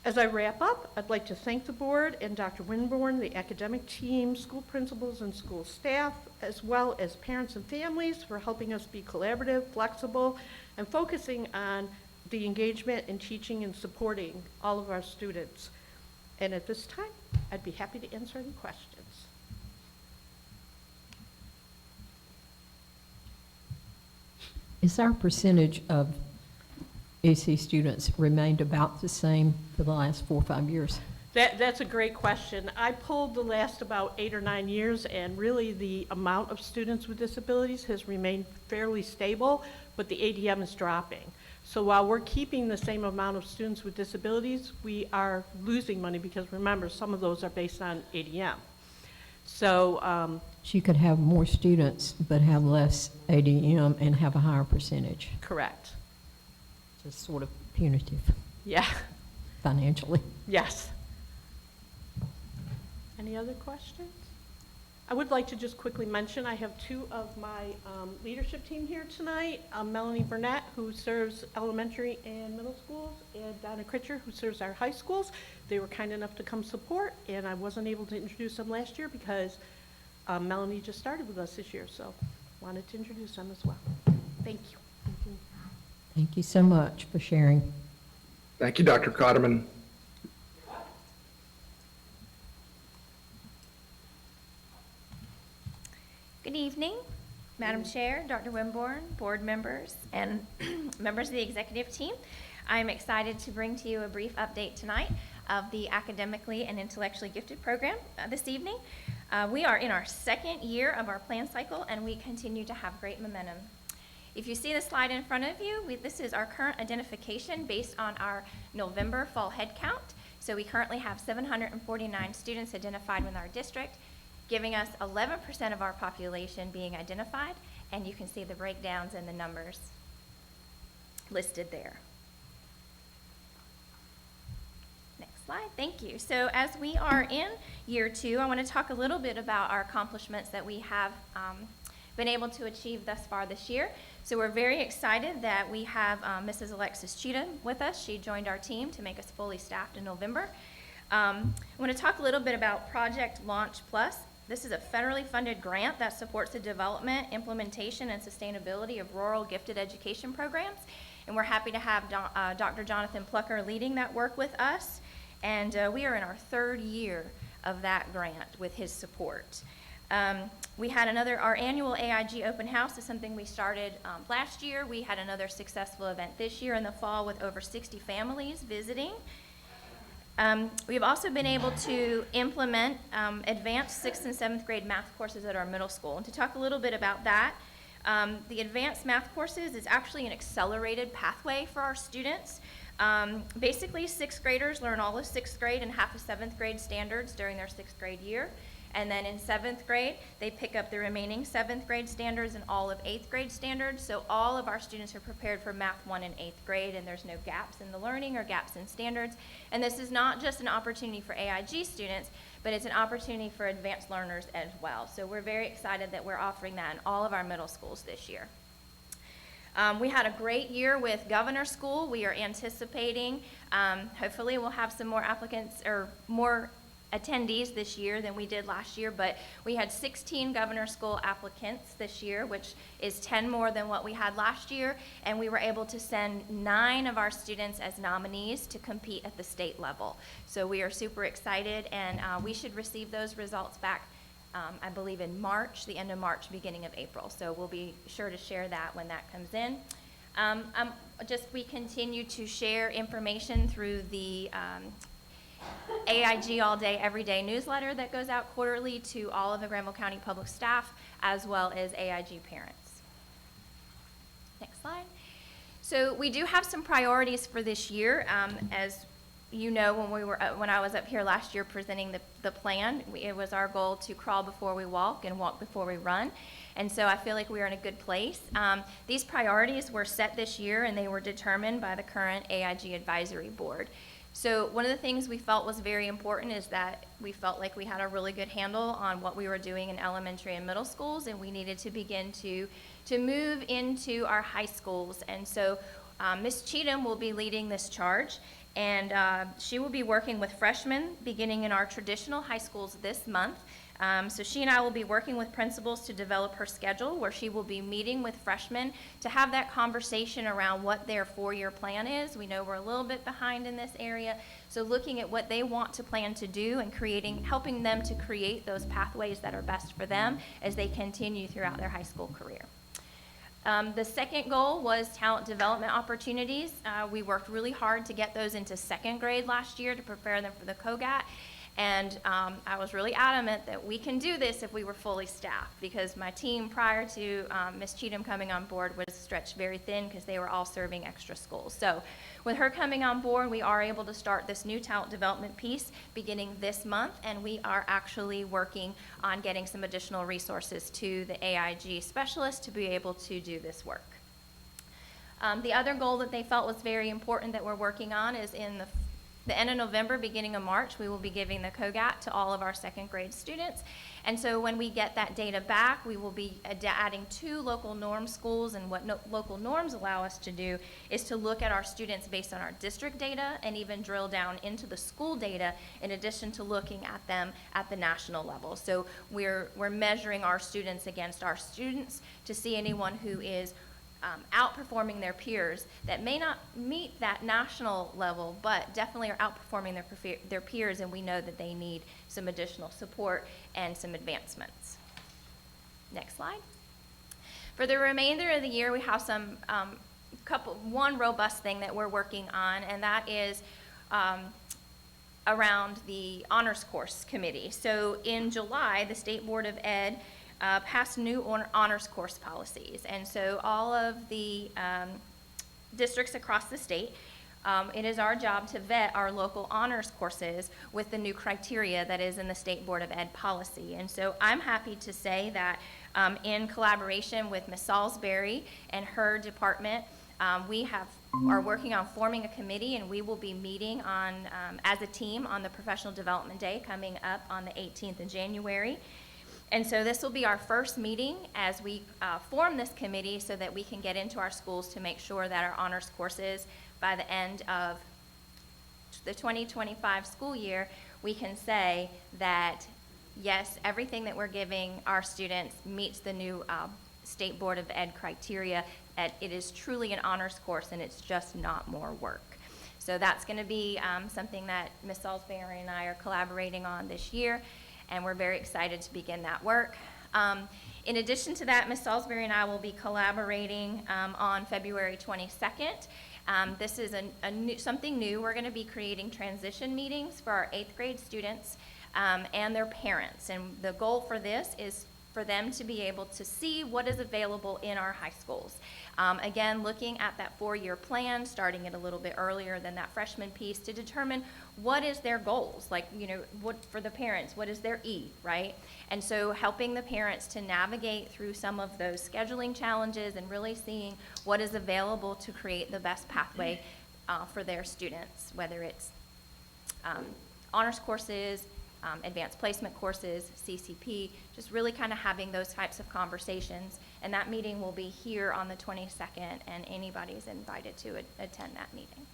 As I wrap up, I'd like to thank the board and Dr. Winborn, the academic team, school principals and school staff, as well as parents and families for helping us be collaborative, flexible, and focusing on the engagement in teaching and supporting all of our students. And at this time, I'd be happy to answer any questions. Is our percentage of EC students remained about the same for the last 4 or 5 years? That's a great question. I pulled the last about 8 or 9 years, and really the amount of students with disabilities has remained fairly stable, but the ADM is dropping. So while we're keeping the same amount of students with disabilities, we are losing money because remember, some of those are based on ADM. So you could have more students but have less ADM and have a higher percentage. correct. Just sort of punitive Yeah, financially. yes. Any other questions? I would like to just quickly mention, I have 2 of my leadership team here tonight. Melanie Burnett, who serves elementary and middle schools, and Donna Critcher, who serves our high schools. They were kind enough to come support, and I wasn't able to introduce them last year because Melanie just started with us this year, so wanted to introduce them as well. Thank you. Thank you so much for sharing. Thank you, Dr. Cotterman. Good evening, Madam Chair, Dr. Wimborne, board members, and members of the executive team. I'm excited to bring to you a brief update tonight of the academically and intellectually gifted program this evening. We are in our second year of our plan cycle, and we continue to have great momentum. If you see the slide in front of you, this is our current identification based on our November fall head count. So we currently have 749 students identified in our district, giving us 11% of our population being identified, and you can see the breakdowns and the numbers listed there. Next slide, thank you. So as we are in year 2, I want to talk a little bit about our accomplishments that we have been able to achieve thus far this year. So we're very excited that we have Mrs. Alexis Cheatham with us. She joined our team to make us fully staffed in November. I want to talk a little bit about Project Launch Plus. This is a federally funded grant that supports the development, implementation, and sustainability of rural gifted education programs. And we're happy to have Dr. Jonathan Plucker leading that work with us. And we are in our 3rd year of that grant with his support. We had our annual AIG open house is something we started last year. We had another successful event this year in the fall with over 60 families visiting. We've also been able to implement advanced 6th and 7th grade math courses at our middle school. And to talk a little bit about that, the advanced math courses is actually an accelerated pathway for our students. Basically, 6th graders learn all of 6th grade and half of 7th grade standards during their 6th grade year. And then in 7th grade, they pick up the remaining 7th grade standards and all of 8th grade standards. So all of our students are prepared for Math 1 in 8th grade, and there's no gaps in the learning or gaps in standards. And this is not just an opportunity for AIG students, but it's an opportunity for advanced learners as well. So we're very excited that we're offering that in all of our middle schools this year. We had a great year with Governor School. We are anticipating, hopefully we'll have some more applicants or more attendees this year than we did last year, but we had 16 Governor School applicants this year, which is 10 more than what we had last year, and we were able to send 9 of our students as nominees to compete at the state level. So we are super excited, and we should receive those results back, I believe in March, the end of March, beginning of April. So we'll be sure to share that when that comes in. We continue to share information through the AIG All Day Every Day newsletter that goes out quarterly to all of the Granville County public staff, as well as AIG parents. Next slide. So we do have some priorities for this year. As you know, when I was up here last year presenting the plan, it was our goal to crawl before we walk and walk before we run. And so I feel like we are in a good place. These priorities were set this year, and they were determined by the current AIG Advisory Board. So one of the things we felt was very important is that we felt like we had a really good handle on what we were doing in elementary and middle schools, and we needed to begin to move into our high schools. And so Ms. Cheatham will be leading this charge, and she will be working with freshmen beginning in our traditional high schools this month. So she and I will be working with principals to develop her schedule, where she will be meeting with freshmen to have that conversation around what their 4-year plan is. We know we're a little bit behind in this area, so looking at what they want to plan to do and helping them to create those pathways that are best for them as they continue throughout their high school career. The second goal was talent development opportunities. We worked really hard to get those into 2nd grade last year to prepare them for the COGAT. And I was really adamant that we can do this if we were fully staffed, because my team prior to Ms. Cheatham coming on board was stretched very thin because they were all serving extra schools. So with her coming on board, we are able to start this new talent development piece beginning this month, and we are actually working on getting some additional resources to the AIG specialists to be able to do this work. The other goal that they felt was very important that we're working on is in the end of November, beginning of March, we will be giving the COGAT to all of our 2nd grade students. And so when we get that data back, we will be adding 2 local norm schools. And what local norms allow us to do is to look at our students based on our district data and even drill down into the school data in addition to looking at them at the national level. So we're measuring our students against our students to see anyone who is outperforming their peers that may not meet that national level, but definitely are outperforming their peers, and we know that they need some additional support and some advancements. Next slide. For the remainder of the year, we have some one robust thing that we're working on, and that is around the honors course committee. So in July, the State Board of Ed passed new honors course policies, and so all of the districts across the state, it is our job to vet our local honors courses with the new criteria that is in the State Board of Ed policy. And so I'm happy to say that in collaboration with Ms. Salisbury and her department, we are working on forming a committee, and we will be meeting on as a team on the Professional Development Day coming up on the 18th of January. And so this will be our first meeting as we form this committee so that we can get into our schools to make sure that our honors courses, by the end of the 2025 school year, we can say that, yes, everything that we're giving our students meets the new State Board of Ed criteria, that it is truly an honors course and it's just not more work. So that's going to be something that Ms. Salisbury and I are collaborating on this year, and we're very excited to begin that work. In addition to that, Ms. Salisbury and I will be collaborating on February 22nd. This is something new. We're going to be creating transition meetings for our 8th grade students and their parents. And the goal for this is for them to be able to see what is available in our high schools. Again, looking at that 4-year plan, starting it a little bit earlier than that freshman piece to determine what is their goals, like, what for the parents, what is their E, right? And so helping the parents to navigate through some of those scheduling challenges and really seeing what is available to create the best pathway for their students, whether it's honors courses, advanced placement courses, CCP, just really kind of having those types of conversations. And that meeting will be here on the 22nd, and anybody's invited to attend that meeting.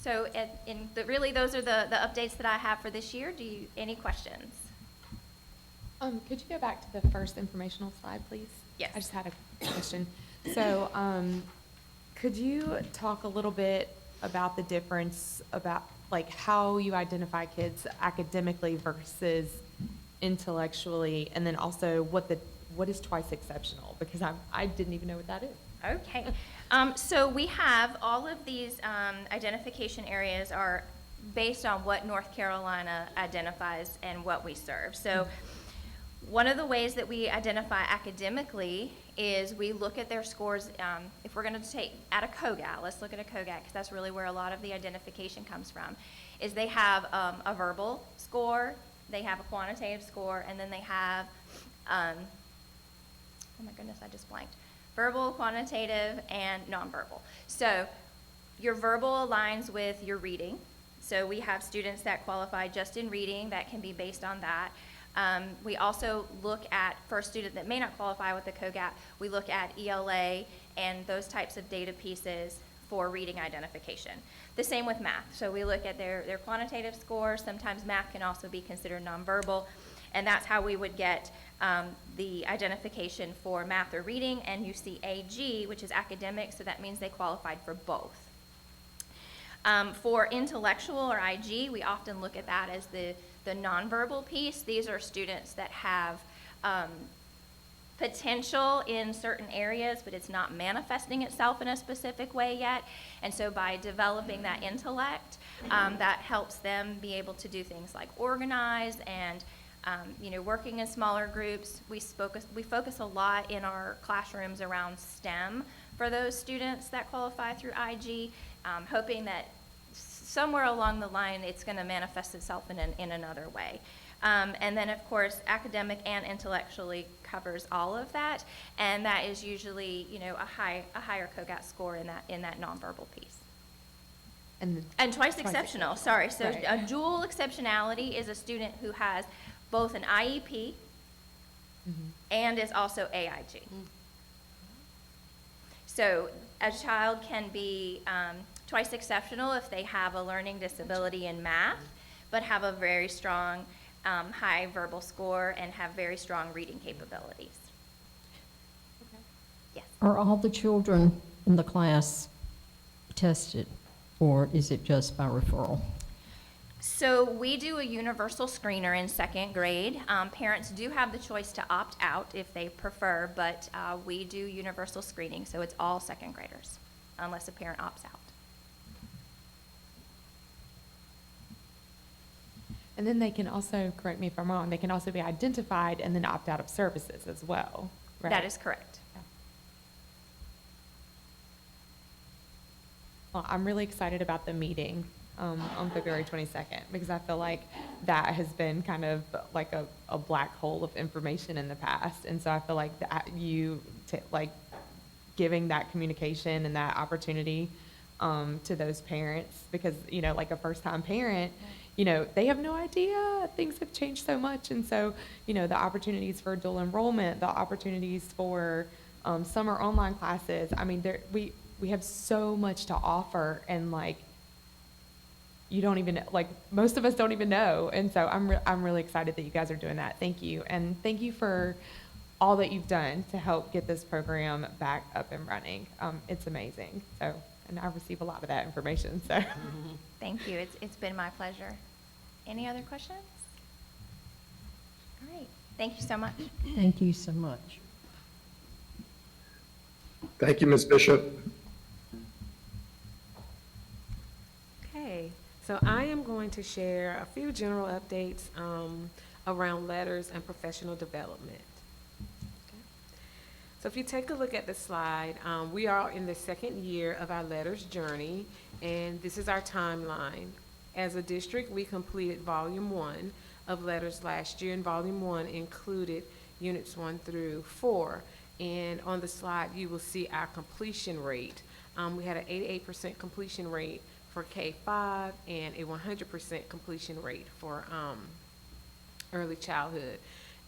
So really those are the updates that I have for this year. Any questions? Could you go back to the first informational slide, please? Yes. I just had a question. So, could you talk a little bit about the difference about like how you identify kids academically versus intellectually, and then also what is twice exceptional? Because I didn't even know what that is. Okay. So we have all of these identification areas are based on what North Carolina identifies and what we serve. So one of the ways that we identify academically is we look at their scores. If we're going to take at a COGAT, let's look at a COGAT because that's really where a lot of the identification comes from, is they have a verbal score, they have a quantitative score, and then they have, oh my goodness, I just blanked. Verbal, quantitative, and nonverbal. So your verbal aligns with your reading. So we have students that qualify just in reading. That can be based on that. We also look at, for a student that may not qualify with the COGAT, we look at ELA and those types of data pieces for reading identification. The same with math. So we look at their quantitative scores. Sometimes math can also be considered nonverbal. And that's how we would get the identification for math or reading. And you see AG, which is academic, so that means they qualified for both. For intellectual or IG, we often look at that as the nonverbal piece. These are students that have potential in certain areas, but it's not manifesting itself in a specific way yet. And so by developing that intellect, that helps them be able to do things like organize and working in smaller groups. We focus a lot in our classrooms around STEM for those students that qualify through IG, hoping that somewhere along the line it's going to manifest itself in another way. And then, of course, academic and intellectually covers all of that, and that is usually a higher COGAT score in that nonverbal piece. And twice exceptional, sorry. So Right. a dual exceptionality is a student who has both an IEP and is also AIG. So a child can be twice exceptional if they have a learning disability in math, but have a very strong high verbal score, and have very strong reading capabilities. Yes. Are all the children in the class tested, or is it just by referral? So we do a universal screener in second grade. Parents do have the choice to opt out if they prefer, but we do universal screening, so it's all second graders, unless a parent opts out. And then they can also, correct me if I'm wrong, they can also be identified and then opt out of services as well, right? That is correct. Well, I'm really excited about the meeting on February 22nd, because I feel like that has been kind of like a black hole of information in the past. And so I feel like that like giving that communication and that opportunity to those parents, because, you know, like a first-time parent, you know, they have no idea. Things have changed so much. And so, you know, the opportunities for dual enrollment, the opportunities for summer online classes, I mean, we have so much to offer, and like, you don't even, like, most of us don't even know. And so I'm really excited that you guys are doing that. Thank you. And thank you for all that you've done to help get this program back up and running. It's amazing. So, and I receive a lot of that information, so. Thank you. It's been my pleasure. Any other questions? All right. Thank you so much. Thank you so much. Thank you, Ms. Bishop. Okay, so I am going to share a few general updates around letters and professional development. Okay. So if you take a look at the slide, we are in the second year of our letters journey, and this is our timeline. As a district, we completed volume 1 of letters last year, and volume 1 included units 1 through 4. And on the slide, you will see our completion rate. We had an 88% completion rate for K-5 and a 100% completion rate for early childhood.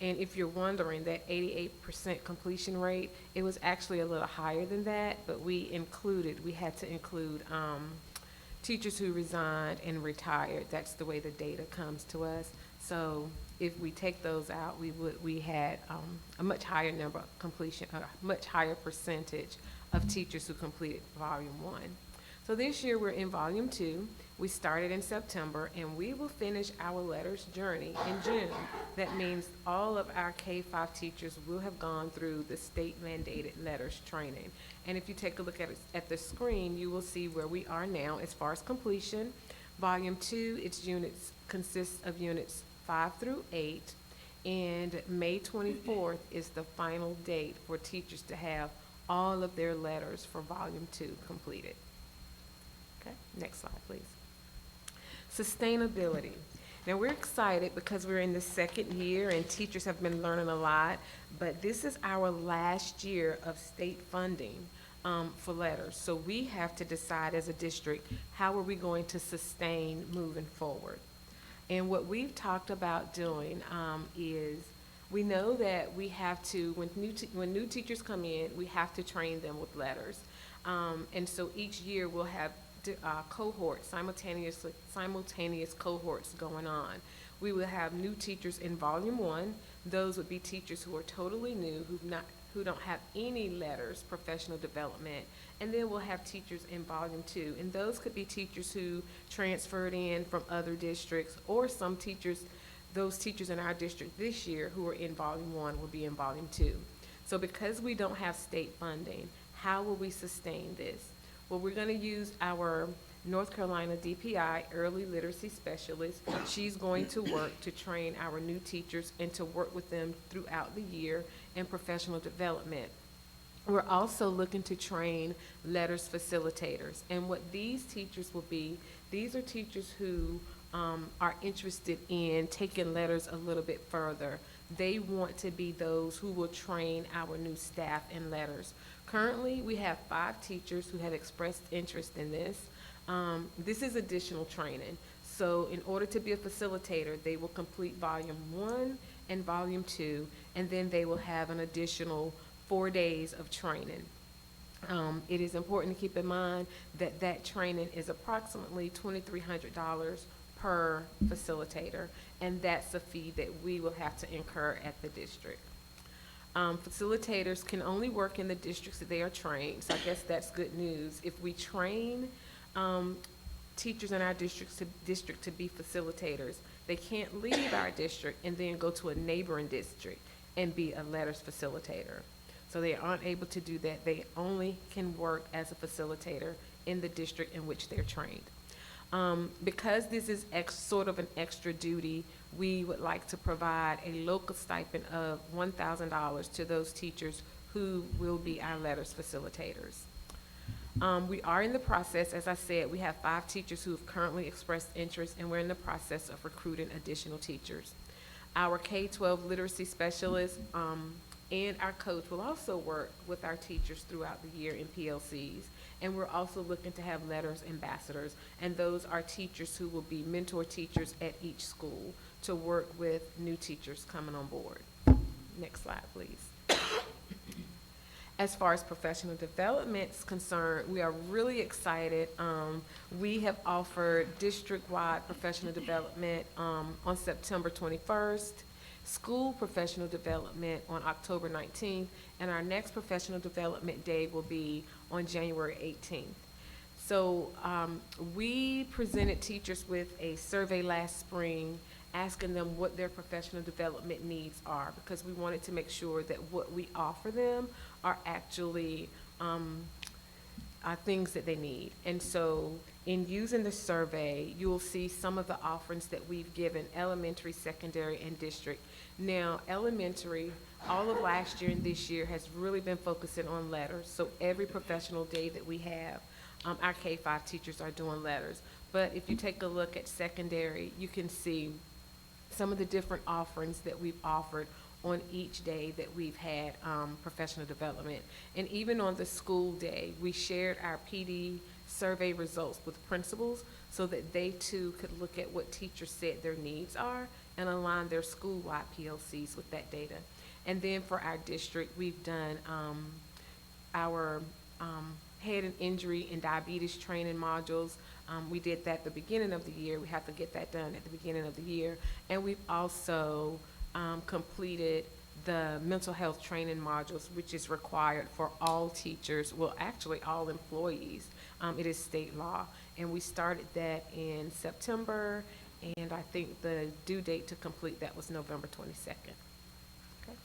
And if you're wondering, that 88% completion rate, it was actually a little higher than that, but we had to include teachers who resigned and retired. That's the way the data comes to us. So if we take those out, we had a much higher number of completion, a much higher percentage of teachers who completed volume 1. So this year we're in volume 2. We started in September, and we will finish our letters journey in June. That means all of our K-5 teachers will have gone through the state mandated letters training. And if you take a look at the screen, you will see where we are now as far as completion. Volume 2, consists of units 5 through 8, and May 24th is the final date for teachers to have all of their letters for volume 2 completed. Okay, next slide, please. Sustainability. Now, we're excited because we're in the second year and teachers have been learning a lot, but this is our last year of state funding for letters. So we have to decide as a district, how are we going to sustain moving forward? And what we've talked about doing is, we know that we have to, when new teachers come in, we have to train them with letters. And so each year we'll have cohorts, simultaneous cohorts going on. We will have new teachers in volume 1. Those would be teachers who are totally new, who don't have any letters, professional development. And then we'll have teachers in volume 2. And those could be teachers who transferred in from other districts, or some teachers, those teachers in our district this year who are in volume 1 will be in volume 2. So because we don't have state funding, how will we sustain this? Well, we're going to use our North Carolina DPI early literacy specialist. She's going to work to train our new teachers and to work with them throughout the year in professional development. We're also looking to train letters facilitators. And what these teachers will be, these are teachers who are interested in taking letters a little bit further. They want to be those who will train our new staff in letters. Currently, we have 5 teachers who have expressed interest in this. This is additional training. So in order to be a facilitator, they will complete volume 1 and volume 2, and then they will have an additional 4 days of training. It is important to keep in mind that that training is approximately $2,300 per facilitator, and that's a fee that we will have to incur at the district. Facilitators can only work in the districts that they are trained, so I guess that's good news. If we train teachers in our district to be facilitators, they can't leave our district and then go to a neighboring district and be a letters facilitator. So they aren't able to do that. They only can work as a facilitator in the district in which they're trained. Because this is sort of an extra duty, we would like to provide a local stipend of $1,000 to those teachers who will be our letters facilitators. We are in the process, as I said, we have 5 teachers who have currently expressed interest, and we're in the process of recruiting additional teachers. Our K-12 literacy specialist and our coach will also work with our teachers throughout the year in PLCs. And we're also looking to have letters ambassadors, and those are teachers who will be mentor teachers at each school to work with new teachers coming on board. Next slide, please. As far as professional development is concerned, we are really excited. We have offered district-wide professional development on September 21st, school professional development on October 19th, and our next professional development day will be on January 18th. So we presented teachers with a survey last spring asking them what their professional development needs are, because we wanted to make sure that what we offer them are actually things that they need. And so in using the survey, you'll see some of the offerings that we've given elementary, secondary, and district. Now, elementary, all of last year and this year has really been focusing on letters. So every professional day that we have, our K-5 teachers are doing letters. But if you take a look at secondary, you can see some of the different offerings that we've offered on each day that we've had professional development. And even on the school day, we shared our PD survey results with principals so that they too could look at what teachers said their needs are and align their school-wide PLCs with that data. And then for our district, we've done our head and injury and diabetes training modules. We did that at the beginning of the year. We have to get that done at the beginning of the year. And we've also completed the mental health training modules, which is required for all teachers, well, actually all employees. It is state law. And we started that in September, and I think the due date to complete that was November 22nd. Okay.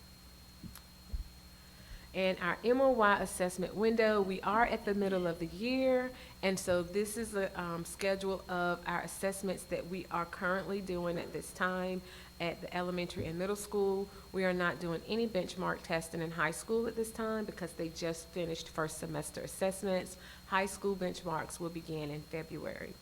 And our MOY assessment window, we are at the middle of the year, and so this is a schedule of our assessments that we are currently doing at this time at the elementary and middle school. We are not doing any benchmark testing in high school at this time because they just finished first semester assessments. High school benchmarks will begin in February.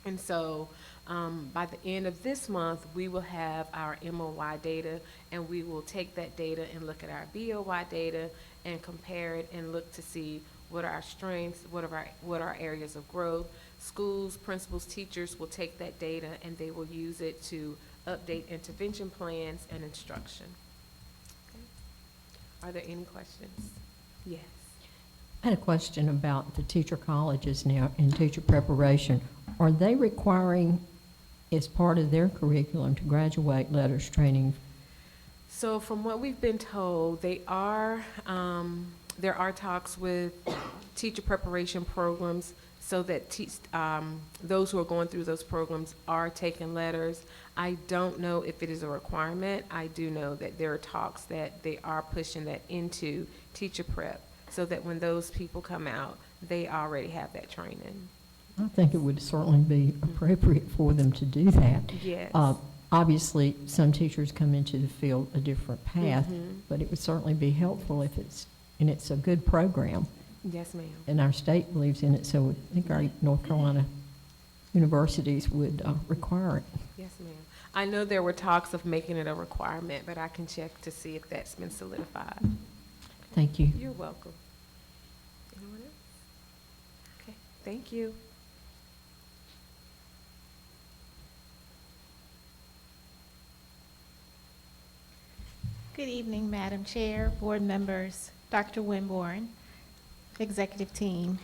And so by the end of this month, we will have our MOY data, and we will take that data and look at our BOY data and compare it and look to see what are our strengths, what are our areas of growth. Schools, principals, teachers will take that data and they will use it to update intervention plans and instruction. Okay. Are there any questions? Yes. I had a question about the teacher colleges now in teacher preparation. Are they requiring, as part of their curriculum, to graduate letters training? So from what we've been told, they are, there are talks with teacher preparation programs so that those who are going through those programs are taking letters. I don't know if it is a requirement. I do know that there are talks that they are pushing that into teacher prep so that when those people come out, they already have that training. I think it would certainly be appropriate for them to do that. Yes. Obviously, some teachers come into the field a different path, but it would certainly be helpful if it's a good program. Yes, ma'am. And our state believes in it, so I think our North Carolina universities would require it. Yes, ma'am. I know there were talks of making it a requirement, but I can check to see if that's been solidified. Thank you. You're welcome. Anyone else? Okay, thank you. Good evening, Madam Chair, board members, Dr. Winborn, executive team.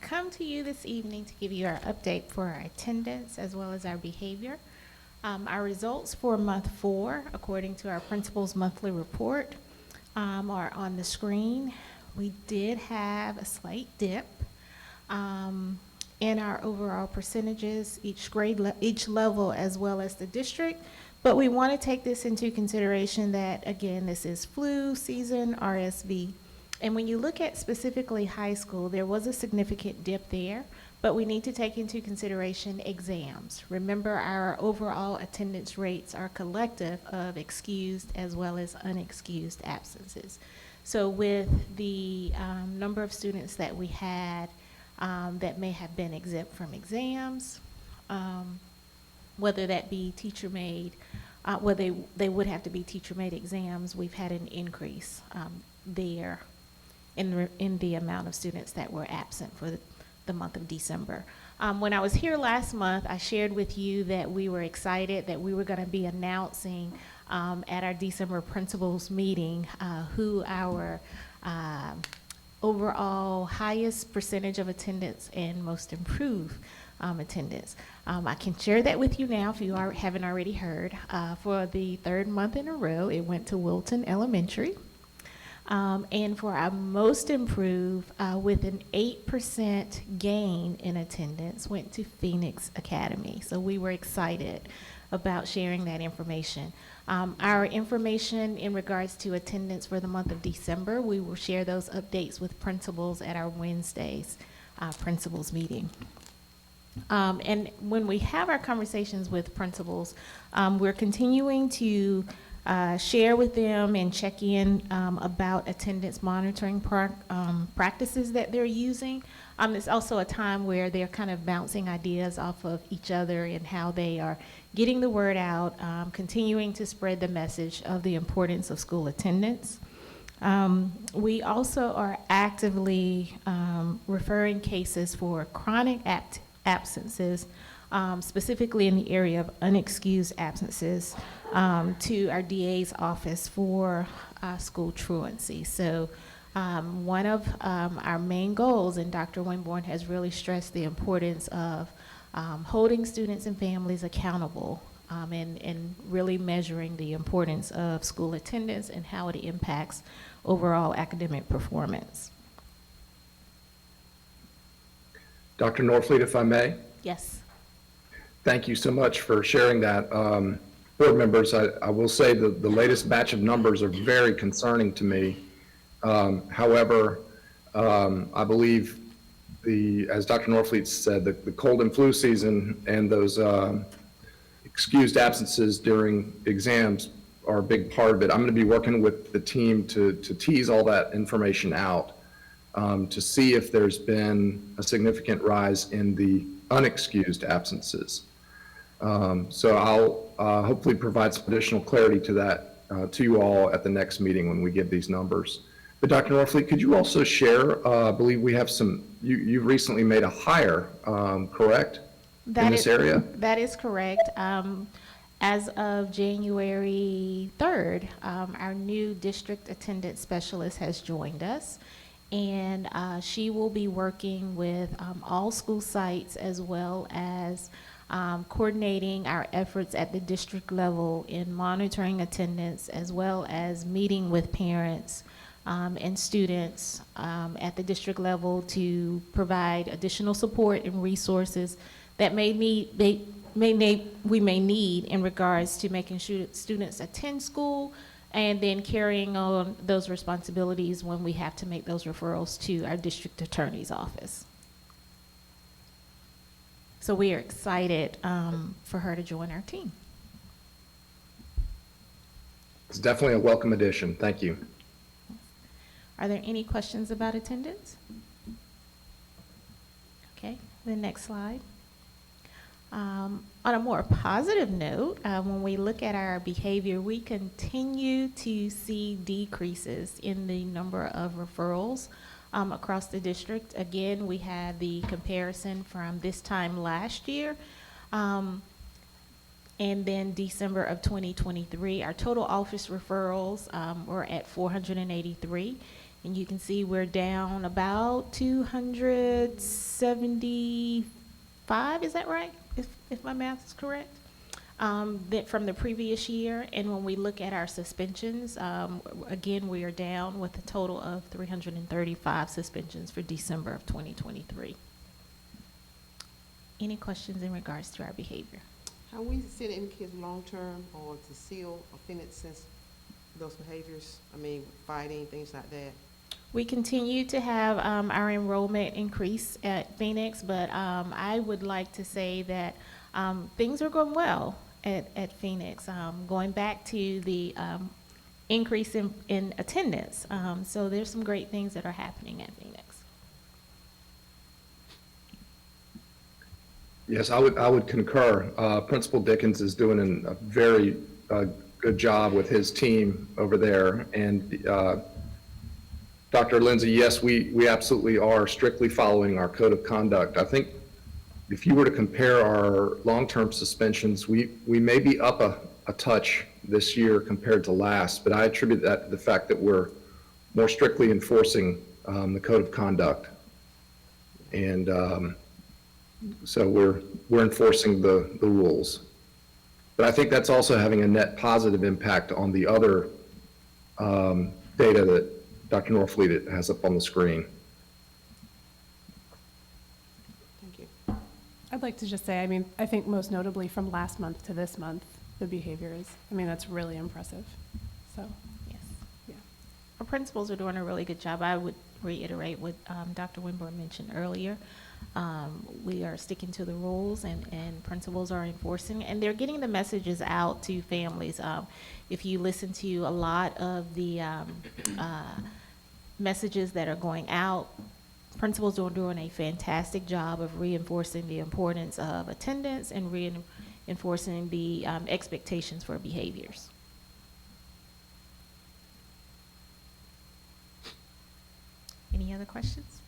come to you this evening to give you our update for our attendance as well as our behavior. Our results for month 4, according to our principal's monthly report, are on the screen. We did have a slight dip in our overall percentages, each level as well as the district. But we want to take this into consideration that, again, this is flu season, RSV. And when you look at specifically high school, there was a significant dip there, but we need to take into consideration exams. Remember, our overall attendance rates are collective of excused as well as unexcused absences. So with the number of students that we had that may have been exempt from exams, whether that be teacher-made, whether they would have to be teacher-made exams, we've had an increase there in the amount of students that were absent for the month of December. When I was here last month, I shared with you that we were excited that we were going to be announcing at our December principals meeting who our overall highest percentage of attendance and most improved attendance. I can share that with you now if you haven't already heard. For the 3rd month in a row, it went to Wilton Elementary. And for our most improved, with an 8% gain in attendance, went to Phoenix Academy. So we were excited about sharing that information. Our information in regards to attendance for the month of December, we will share those updates with principals at our Wednesday's principals meeting. And when we have our conversations with principals, we're continuing to share with them and check in about attendance monitoring practices that they're using. It's also a time where they're kind of bouncing ideas off of each other and how they are getting the word out, continuing to spread the message of the importance of school attendance. We also are actively referring cases for chronic absences, specifically in the area of unexcused absences, to our DA's office for school truancy. So one of our main goals, and Dr. Winborn has really stressed the importance of holding students and families accountable and really measuring the importance of school attendance and how it impacts overall academic performance. Dr. Norfleet, if I may? Yes. Thank you so much for sharing that. Board members, I will say the latest batch of numbers are very concerning to me. However, I believe as Dr. Norfleet said, the cold and flu season and those excused absences during exams are a big part of it. I'm going to be working with the team to tease all that information out to see if there's been a significant rise in the unexcused absences. So I'll hopefully provide some additional clarity to that to you all at the next meeting when we give these numbers. But Dr. Norfleet, could you also share, I believe we have you've recently made a hire, correct? In this area? That is correct. As of January 3rd, our new district attendance specialist has joined us. And she will be working with all school sites as well as coordinating our efforts at the district level in monitoring attendance as well as meeting with parents and students at the district level to provide additional support and resources that we may need in regards to making sure students attend school and then carrying on those responsibilities when we have to make those referrals to our district attorney's office. So we are excited for her to join our team. It's definitely a welcome addition. Thank you. Are there any questions about attendance? Okay, the next slide. On a more positive note, when we look at our behavior, we continue to see decreases in the number of referrals across the district. Again, we had the comparison from this time last year and then December of 2023. Our total office referrals were at 483. And you can see we're down about 275, is that right? If my math is correct? That from the previous year. And when we look at our suspensions, again, we are down with a total of 335 suspensions for December of 2023. Any questions in regards to our behavior? Have we seen any kids long-term or to seal offended since those behaviors? I mean, fighting, things like that? We continue to have our enrollment increase at Phoenix, but I would like to say that things are going well at Phoenix, going back to the increase in attendance. So there's some great things that are happening at Phoenix. Yes, I would concur. Principal Dickens is doing a very good job with his team over there. And Dr. Lindsay, yes, we absolutely are strictly following our code of conduct. I think if you were to compare our long-term suspensions, we may be up a touch this year compared to last, but I attribute that to the fact that we're more strictly enforcing the code of conduct. And so we're enforcing the rules. But I think that's also having a net positive impact on the other data that Dr. Norfleet has up on the screen. Thank you. I'd like to just say, I mean, I think most notably from last month to this month, the behavior is, I mean, that's really impressive. So, Yes. yeah. Our principals are doing a really good job. I would reiterate what Dr. Winborn mentioned earlier. We are sticking to the rules, and principals are enforcing, and they're getting the messages out to families. If you listen to a lot of the messages that are going out, principals are doing a fantastic job of reinforcing the importance of attendance and reinforcing the expectations for behaviors. Any other questions?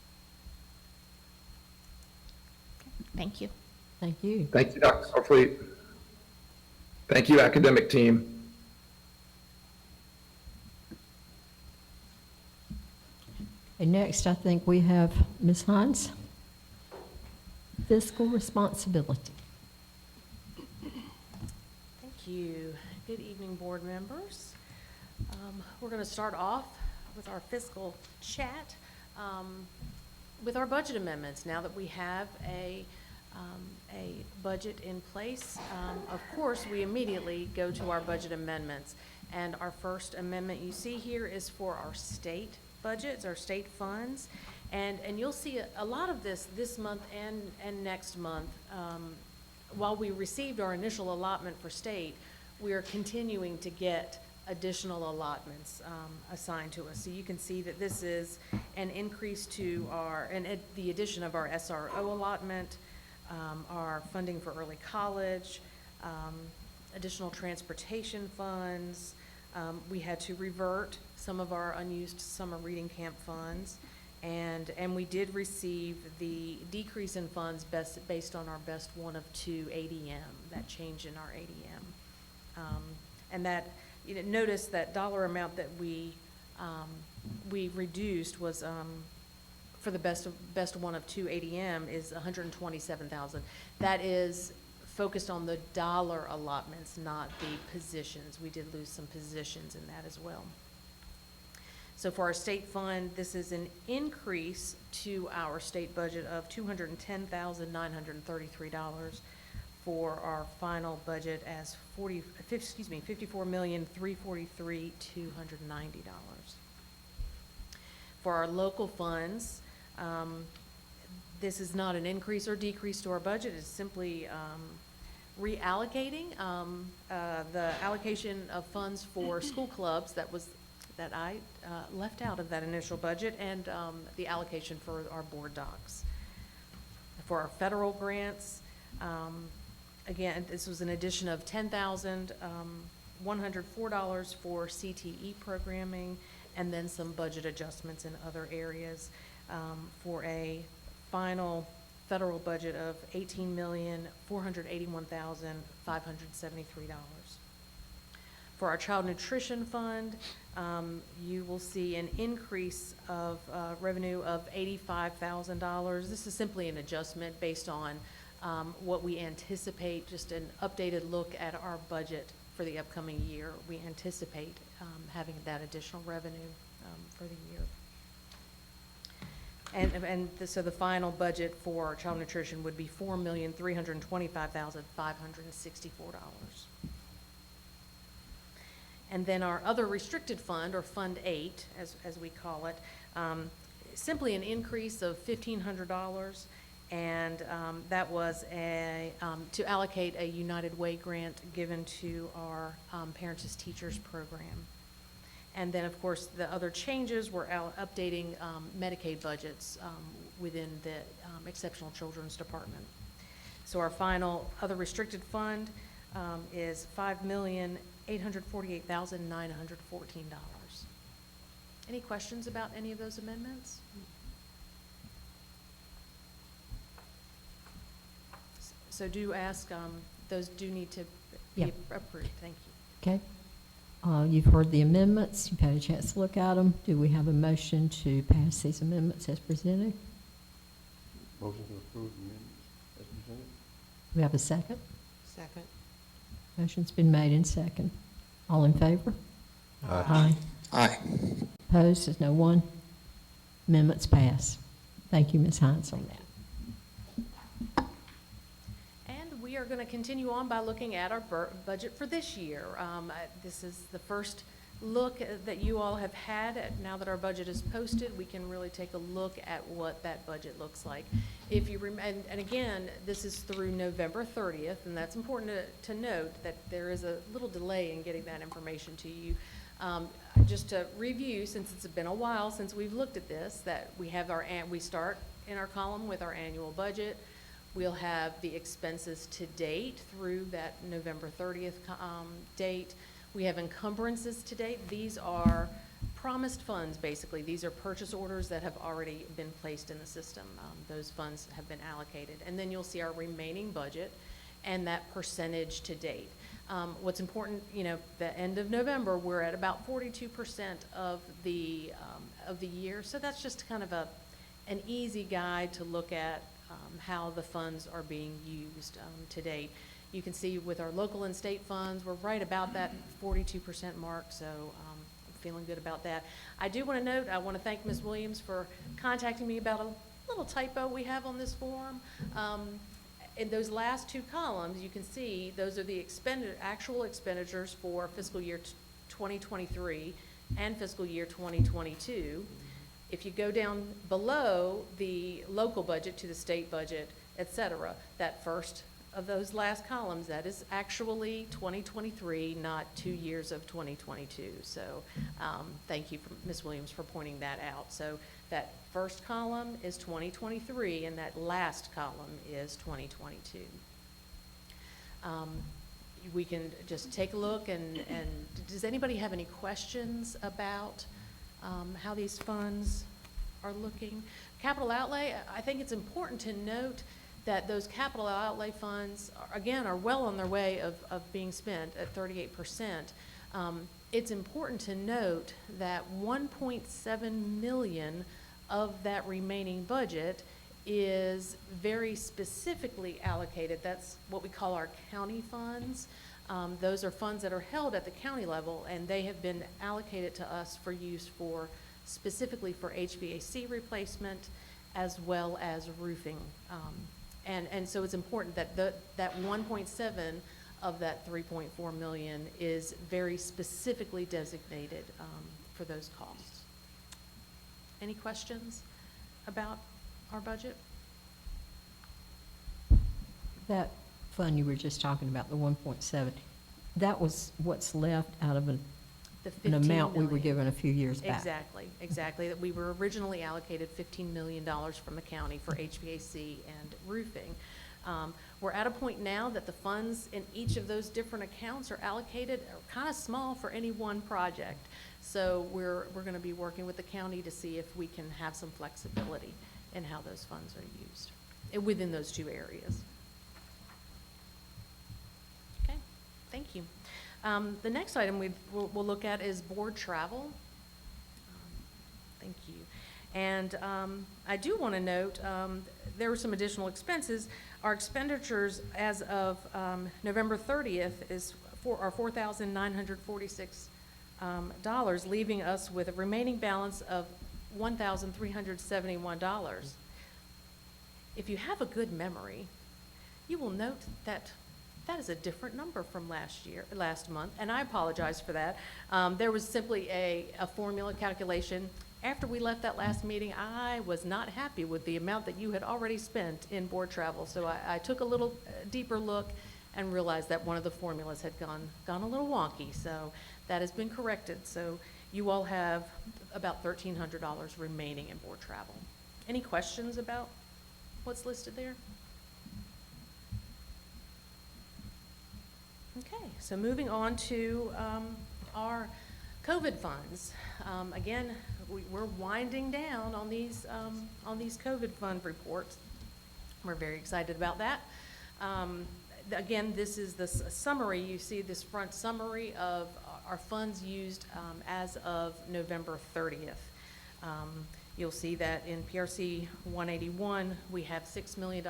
Okay, thank you. Thank you. Thank you, Dr. Norfleet. Thank you, academic team. And next, I think we have Ms. Hines. Fiscal responsibility. Thank you. Good evening, board members. We're going to start off with our fiscal chat with our budget amendments. Now that we have a budget in place, of course, we immediately go to our budget amendments. And our first amendment you see here is for our state budgets, our state funds. And you'll see a lot of this month and next month. While we received our initial allotment for state, we are continuing to get additional allotments assigned to us. So you can see that this is an increase to the addition of our SRO allotment, our funding for early college, additional transportation funds. We had to revert some of our unused summer reading camp funds. And we did receive the decrease in funds based on our best one of two ADM, that change in our ADM. And that, notice that dollar amount that we reduced was, for the best one of two ADM is $127,000. That is focused on the dollar allotments, not the positions. We did lose some positions in that as well. So for our state fund, this is an increase to our state budget of $210,933 for our final budget as $54,343,290. For our local funds, this is not an increase or decrease to our budget. It's simply reallocating the allocation of funds for school clubs that I left out of that initial budget, and the allocation for our board docs. For our federal grants, again, this was an addition of $10,104 for CTE programming, and then some budget adjustments in other areas for a final federal budget of $18,481,573. For our child nutrition fund, you will see an increase of revenue of $85,000. This is simply an adjustment based on what we anticipate, just an updated look at our budget for the upcoming year. We anticipate having that additional revenue for the year. So the final budget for child nutrition would be $4,325,564. And then our other restricted fund, or Fund 8, as we call it, simply an increase of $1,500, and that was to allocate a United Way grant given to our Parents as Teachers program. And then, of course, the other changes were updating Medicaid budgets within the Exceptional Children's Department. So our final other restricted fund is $5,848,914. Any questions about any of those amendments? So do ask, those do need to be Yep. approved. Thank you. Okay. You've heard the amendments. You've had a chance to look at them. Do we have a motion to pass these amendments as presented? Motion to approve the amendments as presented. Do we have a second? Second. Motion's been made and second. All in favor? Aye. Aye. Opposed? There's no one. Amendments pass. Thank you, Ms. Hines, on that. And we are going to continue on by looking at our budget for this year. This is the first look that you all have had. Now that our budget is posted, we can really take a look at what that budget looks like. If you and again, this is through November 30th, and that's important to note that there is a little delay in getting that information to you. Just to review, since it's been a while since we've looked at this, that we have we start in our column with our annual budget. We'll have the expenses to date through that November 30th date. We have encumbrances to date. These are promised funds, basically. These are purchase orders that have already been placed in the system. Those funds have been allocated. And then you'll see our remaining budget and that percentage to date. What's important, the end of November, we're at about 42% of the year. So that's just kind of an easy guide to look at how the funds are being used to date. You can see with our local and state funds, we're right about that 42% mark, so I'm feeling good about that. I do want to note, I want to thank Ms. Williams for contacting me about a little typo we have on this form. In those last two columns, you can see those are the actual expenditures for fiscal year 2023 and fiscal year 2022. If you go down below the local budget to the state budget, et cetera, that first of those last columns, that is actually 2023, not 2 years of 2022. So thank you, Ms. Williams, for pointing that out. So that first column is 2023, and that last column is 2022. We can just take a look, and does anybody have any questions about how these funds are looking? Capital outlay, I think it's important to note that those capital outlay funds, are well on their way of being spent at 38%. It's important to note that 1.7 million of that remaining budget is very specifically allocated. That's what we call our county funds. Those are funds that are held at the county level, and they have been allocated to us for use specifically for HVAC replacement as well as roofing. And so it's important that that 1.7 of that 3.4 million is very specifically designated for those costs. Any questions about our budget? That fund you were just talking about, the 1.7, that was what's left out of an amount we were given a few years back. Exactly. That we were originally allocated $15 million from the county for HVAC and roofing. We're at a point now that the funds in each of those different accounts are allocated kind of small for any one project. So we're going to be working with the county to see if we can have some flexibility in how those funds are used within those two areas. Okay, thank you. The next item we'll look at is board travel. Thank you. And I do want to note, there were some additional expenses. Our expenditures as of November 30th are $4,946, leaving us with a remaining balance of $1,371. If you have a good memory, you will note that that is a different number from last month, and I apologize for that. There was simply a formula calculation. After we left that last meeting, I was not happy with the amount that you had already spent in board travel. So I took a little deeper look and realized that one of the formulas had gone a little wonky. So that has been corrected. So you all have about $1,300 remaining in board travel. Any questions about what's listed there? Okay, so moving on to our COVID funds. Again, we're winding down on these COVID fund reports. We're very excited about that. Again, this is the summary. You see this front summary of our funds used as of November 30th. You'll see that in PRC 181, we have $6 million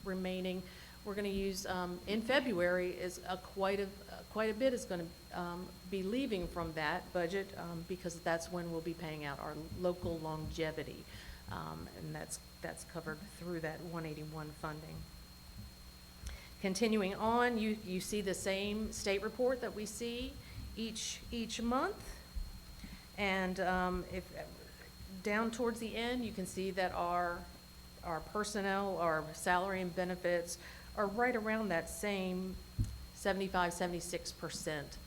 remaining. We're going to use, in February, quite a bit is going to be leaving from that budget because that's when we'll be paying out our local longevity, and that's covered through that 181 funding. Continuing on, you see the same state report that we see each month, and if down towards the end, you can see that our personnel, our salary and benefits are right around that same 75–76%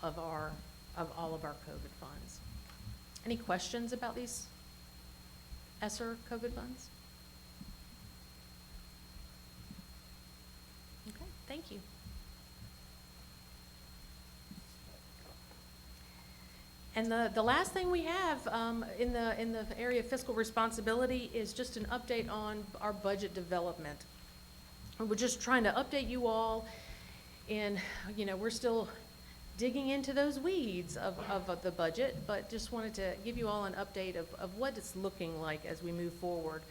of all of our COVID funds. Any questions about these ESSER COVID funds? Okay, thank you. And the last thing we have in the area of fiscal responsibility is just an update on our budget development. We're just trying to update you all in, we're still digging into those weeds of the budget, but just wanted to give you all an update of what it's looking like as we move forward.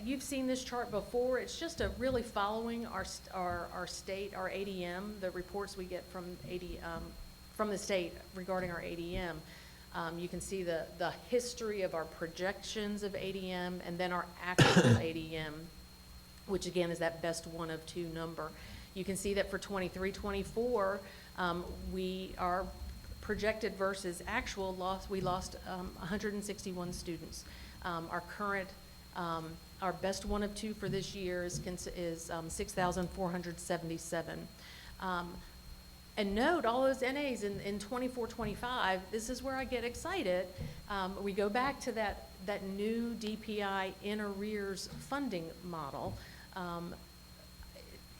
You've seen this chart before. It's just really following our state, our ADM, the reports we get from the state regarding our ADM. You can see the history of our projections of ADM and then our actual ADM, which again is that best one of two number. You can see that for 23-24, we are projected versus actual loss. We lost 161 students. Our current, our best one of two for this year is 6,477. And note, all those NAs in 24-25, this is where I get excited. We go back to that new DPI in arrears funding model.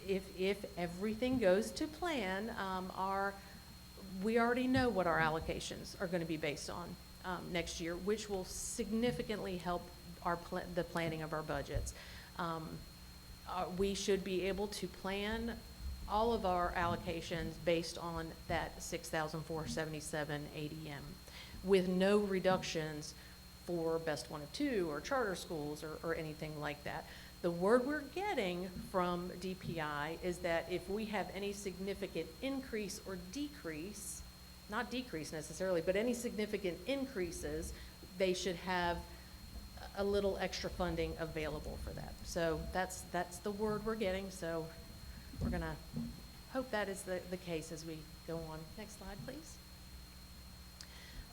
If everything goes to plan, we already know what our allocations are going to be based on next year, which will significantly help the planning of our budgets. We should be able to plan all of our allocations based on that 6,477 ADM with no reductions for best one of two or charter schools or anything like that. The word we're getting from DPI is that if we have any significant increase or decrease, not decrease necessarily, but any significant increases, they should have a little extra funding available for that. So that's the word we're getting. So we're going to hope that is the case as we go on. Next slide, please.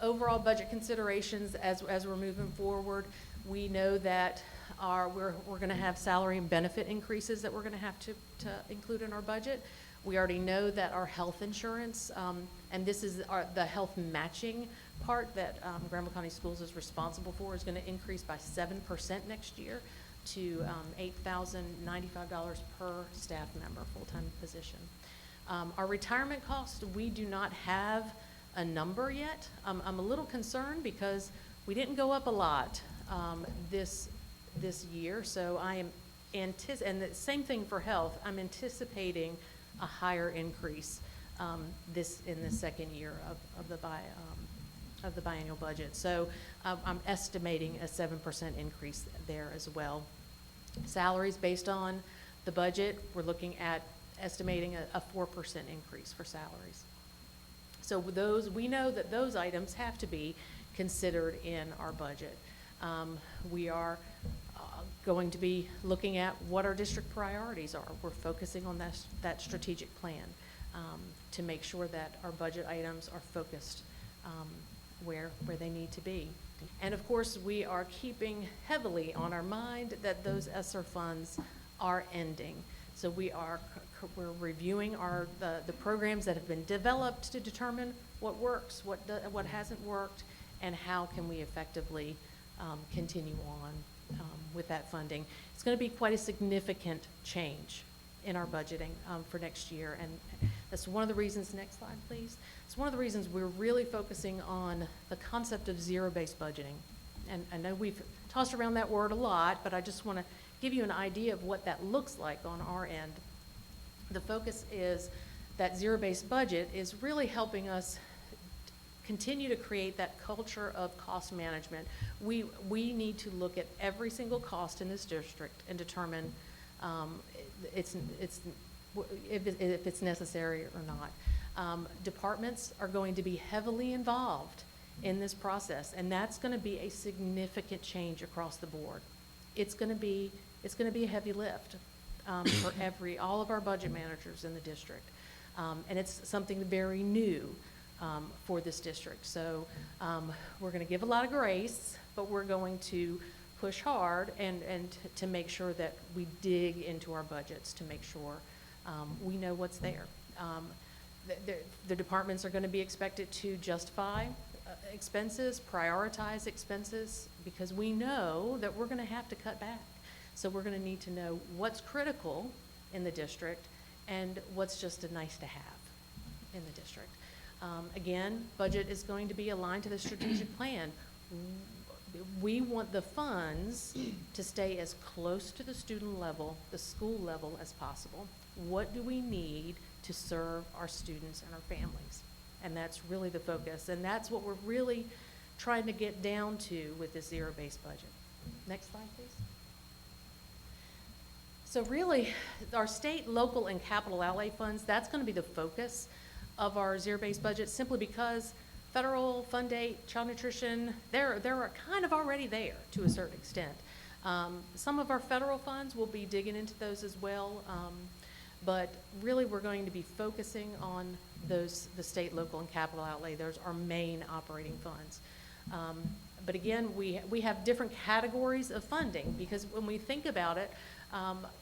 Overall budget considerations as we're moving forward, we know that we're going to have salary and benefit increases that we're going to have to include in our budget. We already know that our health insurance, and this is the health matching part that Granville County Schools is responsible for, is going to increase by 7% next year to $8,095 per staff member, full-time position. Our retirement costs, we do not have a number yet. I'm a little concerned because we didn't go up a lot this year, so I am and the same thing for health. I'm anticipating a higher increase in the second year of the biennial budget. So I'm estimating a 7% increase there as well. Salaries based on the budget, we're looking at estimating a 4% increase for salaries. So with those, we know that those items have to be considered in our budget. We are going to be looking at what our district priorities are. We're focusing on that strategic plan to make sure that our budget items are focused where they need to be. And of course, we are keeping heavily on our mind that those ESSER funds are ending. So we're reviewing the programs that have been developed to determine what works, what hasn't worked, and how can we effectively continue on with that funding. It's going to be quite a significant change in our budgeting for next year, and that's one of the reasons, next slide please, it's one of the reasons we're really focusing on the concept of zero-based budgeting. And I know we've tossed around that word a lot, but I just want to give you an idea of what that looks like on our end. The focus is that zero-based budget is really helping us continue to create that culture of cost management. We need to look at every single cost in this district and determine if it's necessary or not. Departments are going to be heavily involved in this process, and that's going to be a significant change across the board. It's going to be a heavy lift for all of our budget managers in the district, and it's something very new for this district. So we're going to give a lot of grace, but we're going to push hard and to make sure that we dig into our budgets to make sure we know what's there. The departments are going to be expected to justify expenses, prioritize expenses, because we know that we're going to have to cut back. So we're going to need to know what's critical in the district and what's just a nice to have in the district. Again, budget is going to be aligned to the strategic plan. We want the funds to stay as close to the student level, the school level as possible. What do we need to serve our students and our families? And that's really the focus. And that's what we're really trying to get down to with this zero-based budget. Next slide, please. So really, our state, local, and capital outlay funds, that's going to be the focus of our zero-based budget, simply because federal fund aid, child nutrition, they're kind of already there to a certain extent. Some of our federal funds, will be digging into those as well, but really we're going to be focusing on the state, local, and capital outlay. Those are our main operating funds. But again, we have different categories of funding, because when we think about it,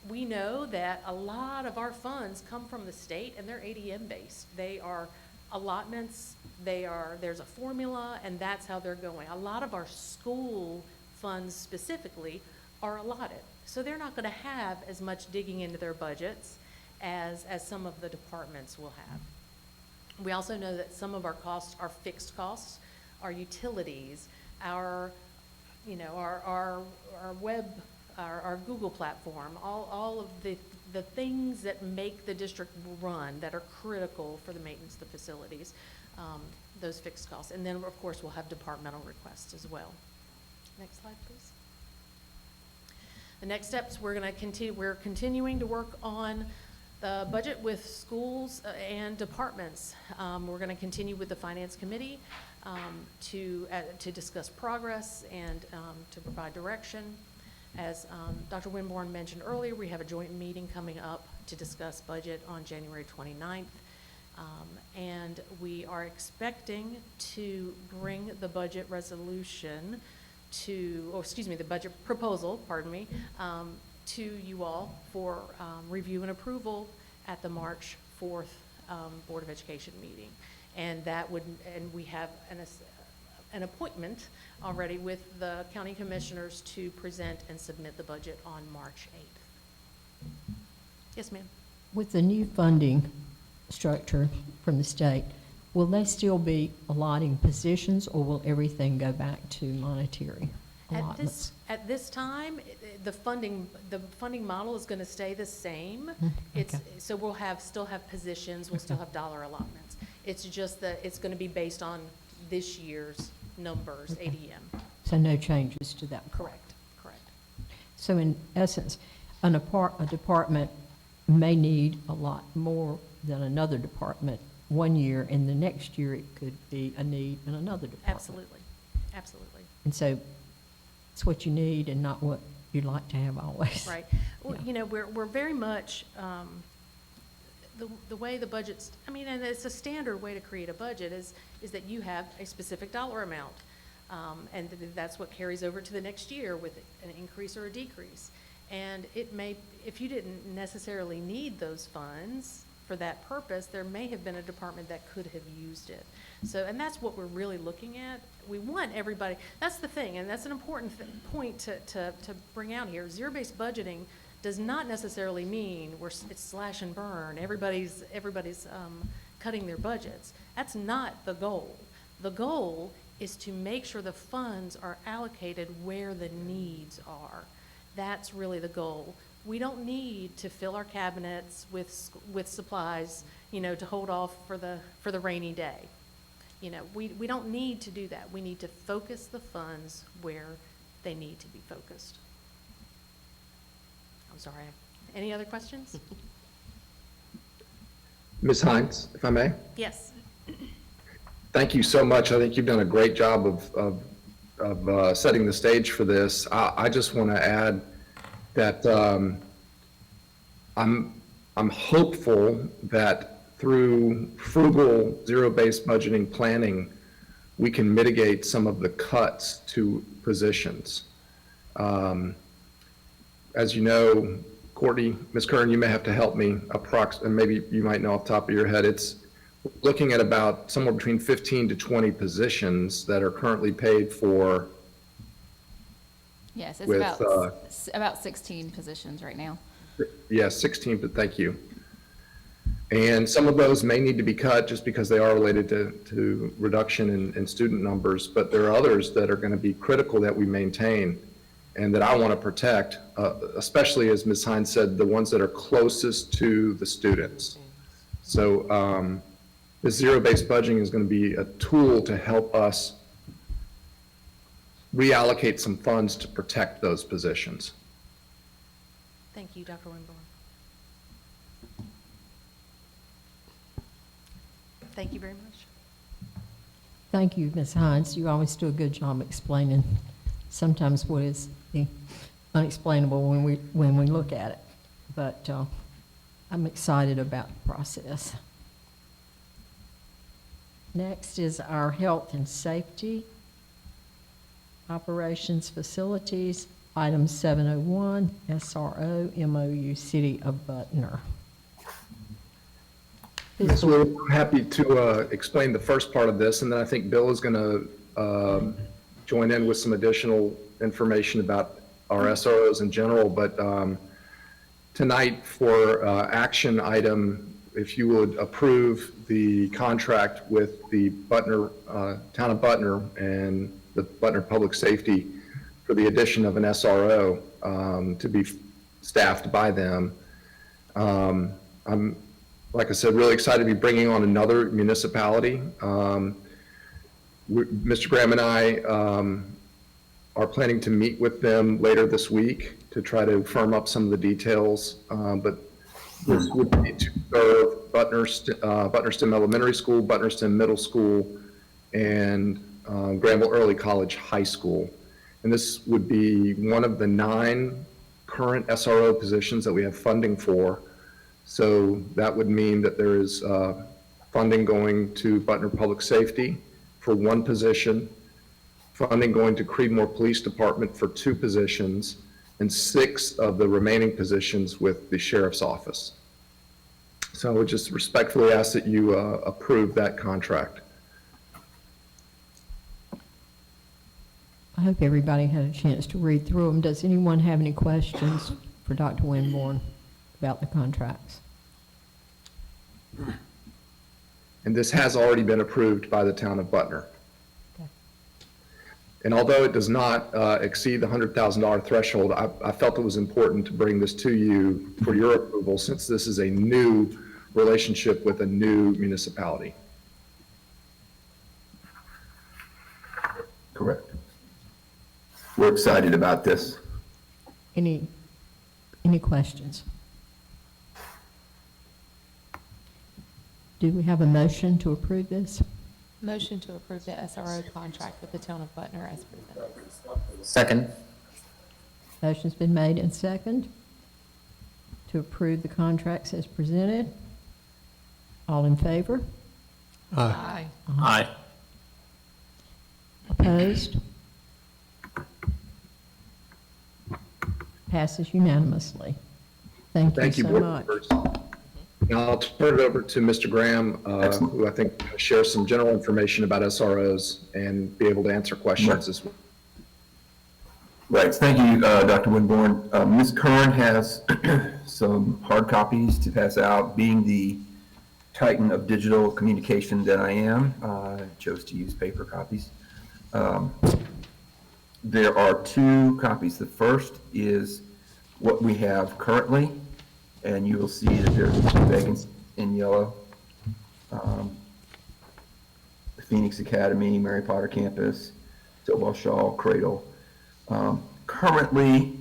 we know that a lot of our funds come from the state, and they're ADM based. They are allotments, there's a formula, and that's how they're going. A lot of our school funds specifically are allotted. So they're not gonna have as much digging into their budgets as some of the departments will have. We also know that some of our costs are fixed costs, our utilities, our web, our Google platform, all of the things that make the district run, that are critical for the maintenance of the facilities, those fixed costs. And then, of course, we'll have departmental requests as well. Next slide, please. The next steps, we're continuing to work on the budget with schools and departments. We're going to continue with the Finance Committee to discuss progress and to provide direction. As Dr. Winborn mentioned earlier, we have a joint meeting coming up to discuss budget on January 29th. And we are expecting to bring the budget resolution the budget proposal, to you all for review and approval at the March 4th Board of Education meeting. And we have an appointment already with the county commissioners to present and submit the budget on March 8th. Yes, ma'am. With the new funding structure from the state, will they still be allotting positions, or will everything go back to monetary allotments? At this time, the funding model is gonna stay the same. It's, so we'll still have positions, we'll still have dollar allotments. It's just that it's gonna be based on this year's numbers, ADM. So no changes to that? Correct. So in essence, a department may need a lot more than another department one year, and the next year it could be a need in another department. Absolutely. And so it's what you need and not what you'd like to have always. Right. Well, you know, we're very much, the way the budget's, I mean, and it's a standard way to create a budget is that you have a specific dollar amount. And that's what carries over to the next year with an increase or a decrease. And it may, if you didn't necessarily need those funds for that purpose, there may have been a department that could have used it. So, and that's what we're really looking at. We want everybody, that's the thing, and that's an important point to bring out here. Zero-based budgeting does not necessarily mean it's slash and burn. Everybody's cutting their budgets. That's not the goal. The goal is to make sure the funds are allocated where the needs are. That's really the goal. We don't need to fill our cabinets with supplies, you know, to hold off for the rainy day. You know, we don't need to do that. We need to focus the funds where they need to be focused. I'm sorry. Any other questions? Ms. Hines, if I may? Yes. Thank you so much. I think you've done a great job of setting the stage for this. I just want to add that I'm hopeful that through frugal zero-based budgeting planning, we can mitigate some of the cuts to positions. As you know, Courtney, Ms. Kern, you may have to help me and maybe you might know off the top of your head. It's looking at about somewhere between 15 to 20 positions that are currently paid for. Yes, it's with, about 16 positions right now. Yeah, 16, but thank you. And some of those may need to be cut just because they are related to reduction in student numbers, but there are others that are going to be critical that we maintain and that I want to protect, especially, as Ms. Hines said, the ones that are closest to the students. So this zero-based budgeting is going to be a tool to help us reallocate some funds to protect those positions. Thank you, Dr. Winborn. Thank you very much. Thank you, Ms. Hines. You always do a good job explaining sometimes what is the unexplainable when we look at it. But I'm excited about the process. Next is our health and safety, operations facilities, item 701, SRO, MOU, City of Butner. Yes, we're happy to explain the first part of this, and then I think Bill is going to join in with some additional information about our SROs in general. But tonight for action item, if you would approve the contract with the Butner, Town of Butner and the Butner Public Safety for the addition of an SRO to be staffed by them. I'm, like I said, really excited to be bringing on another municipality. Mr. Graham and I are planning to meet with them later this week to try to firm up some of the details, but this would be to serve Butner STEM Elementary School, Butner STEM Middle School, and Granville Early College High School. And this would be one of the 9 current SRO positions that we have funding for. So that would mean that there is funding going to Butner Public Safety for 1 position, funding going to Creedmoor Police Department for 2 positions, and 6 of the remaining positions with the Sheriff's Office. So I would just respectfully ask that you approve that contract. I hope everybody had a chance to read through them. Does anyone have any questions for Dr. Winborn about the contracts? And this has already been approved by the Town of Butner. Okay. And although it does not exceed the $100,000 threshold, I felt it was important to bring this to you for your approval, since this is a new relationship with a new municipality. Correct. We're excited about this. Any questions? Do we have a motion to approve this? Motion to approve the SRO contract with the town of Butner as presented. Second. Motion's been made and second to approve the contracts as presented. All in favor? Aye. Aye. Opposed? Passes unanimously. Thank you so board much. members. Now I'll turn it over to Mr. Graham, who I think shares some general information about SROs and be able to answer questions as well. Right, thank you, Dr. Winborn. Ms. Kern has some hard copies to pass out. Being the titan of digital communication that I am, chose to use paper copies. There are 2 copies. The first is what we have currently, and you will see that there's a vacancy in yellow. The Phoenix Academy, Mary Potter Campus, Tobal Shaw, Cradle. Currently,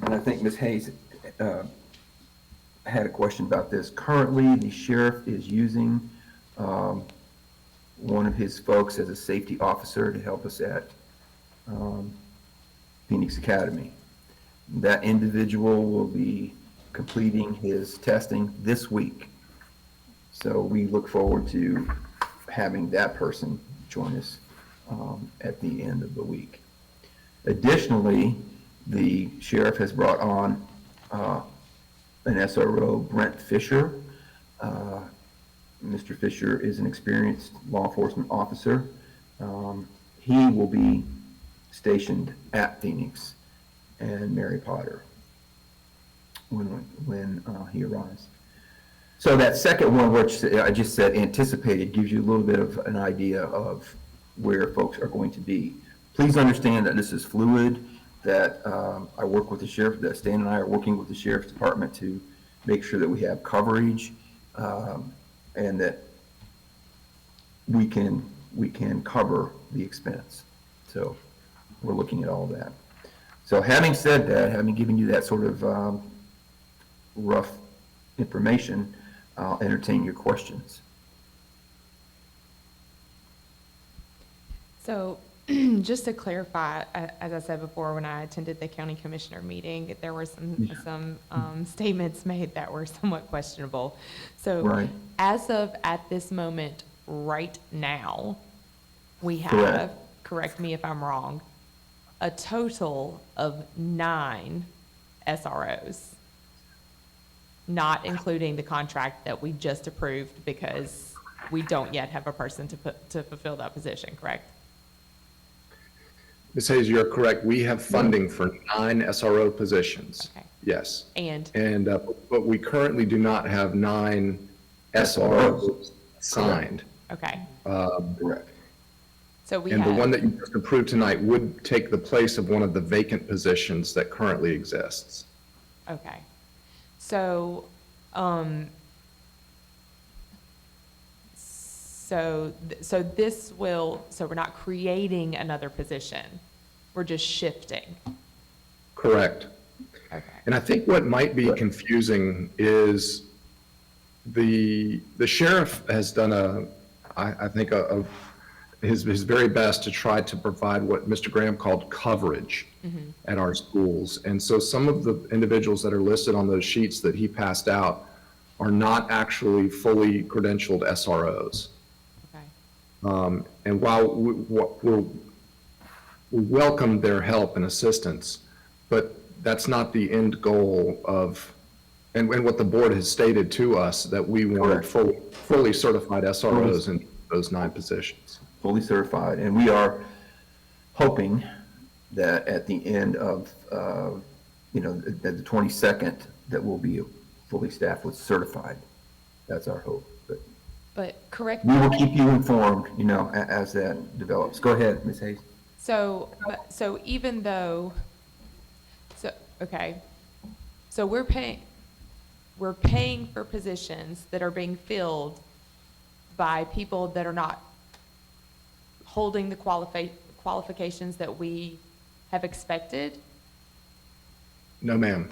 and I think Ms. Hayes had a question about this. Currently, the sheriff is using one of his folks as a safety officer to help us at Phoenix Academy. That individual will be completing his testing this week. So we look forward to having that person join us at the end of the week. Additionally, the sheriff has brought on an SRO, Brent Fisher. Mr. Fisher is an experienced law enforcement officer. He will be stationed at Phoenix and Mary Potter when he arrives. So that second one, which I just said anticipated, gives you a little bit of an idea of where folks are going to be. Please understand that this is fluid, that I work with the sheriff, that Stan and I are working with the sheriff's department to make sure that we have coverage and that we can cover the expense. So we're looking at all that. So having said that, having given you that sort of rough information, I'll entertain your questions. So just to clarify, as I said before, when I attended the county commissioner meeting, there were some statements made that were somewhat questionable. So right. As of at this moment, right now, we have, correct me if I'm wrong, a total of 9 SROs, not including the contract that we just approved because we don't yet have a person to fulfill that position, correct? Ms. Hayes, you're correct. We have funding for 9 SRO positions. Okay. Yes. And but we currently do not have 9 SROs signed. okay. Correct. So we And the have, one that you just approved tonight would take the place of one of the vacant positions that currently exists. okay. So, so this will, so we're not creating another position. We're just shifting. Correct. Okay. And I think what might be confusing is the sheriff has done I think his very best to try to provide what Mr. Graham called coverage at our schools. And so some of the individuals that are listed on those sheets that he passed out are not actually fully credentialed SROs. Okay. And while we welcome their help and assistance, but that's not the end goal of, and what the board has stated to us, that we want fully certified SROs in those 9 positions. Fully certified, and we are hoping that at the end of, at the 22nd, that we'll be fully staffed with certified. That's our hope. But correct We will keep you informed, as that develops. Go ahead, Ms. Hayes. So even though, okay, so we're paying for positions that are being filled by people that are not holding the qualifications that we have expected? No, ma'am.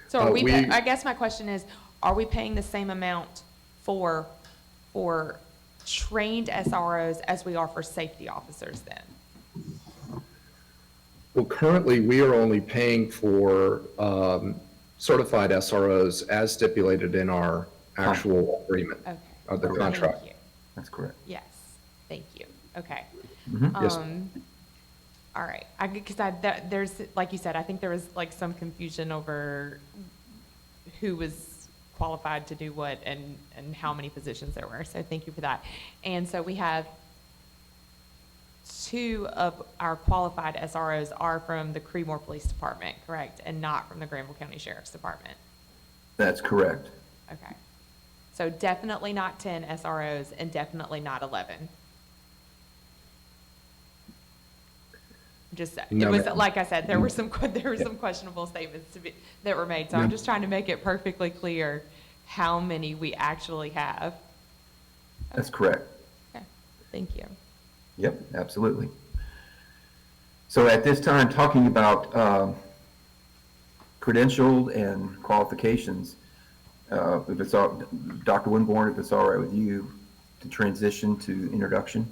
So are I guess my question is, are we paying the same amount for trained SROs as we are for safety officers then? Well, currently, we are only paying for certified SROs as stipulated in our actual agreement, Okay. the contract. Thank you. That's correct. Yes, thank you. Okay. Yes. All right, because there's, like you said, I think there was like some confusion over who was qualified to do what and how many positions there were, so thank you for that. And so we have 2 of our qualified SROs are from the Creedmoor Police Department, correct? And not from the Granville County Sheriff's Department? That's correct. Okay. So definitely not 10 SROs and definitely not 11. Just, No, it was, ma'am. like I said, there were some questionable statements that were made. So I'm just trying to make it perfectly clear how many we actually have. That's correct. Okay, thank you. Yep, absolutely. So at this time, talking about credentialed and qualifications, if it's all, Dr. Winborn, if it's all right with you to transition to introduction?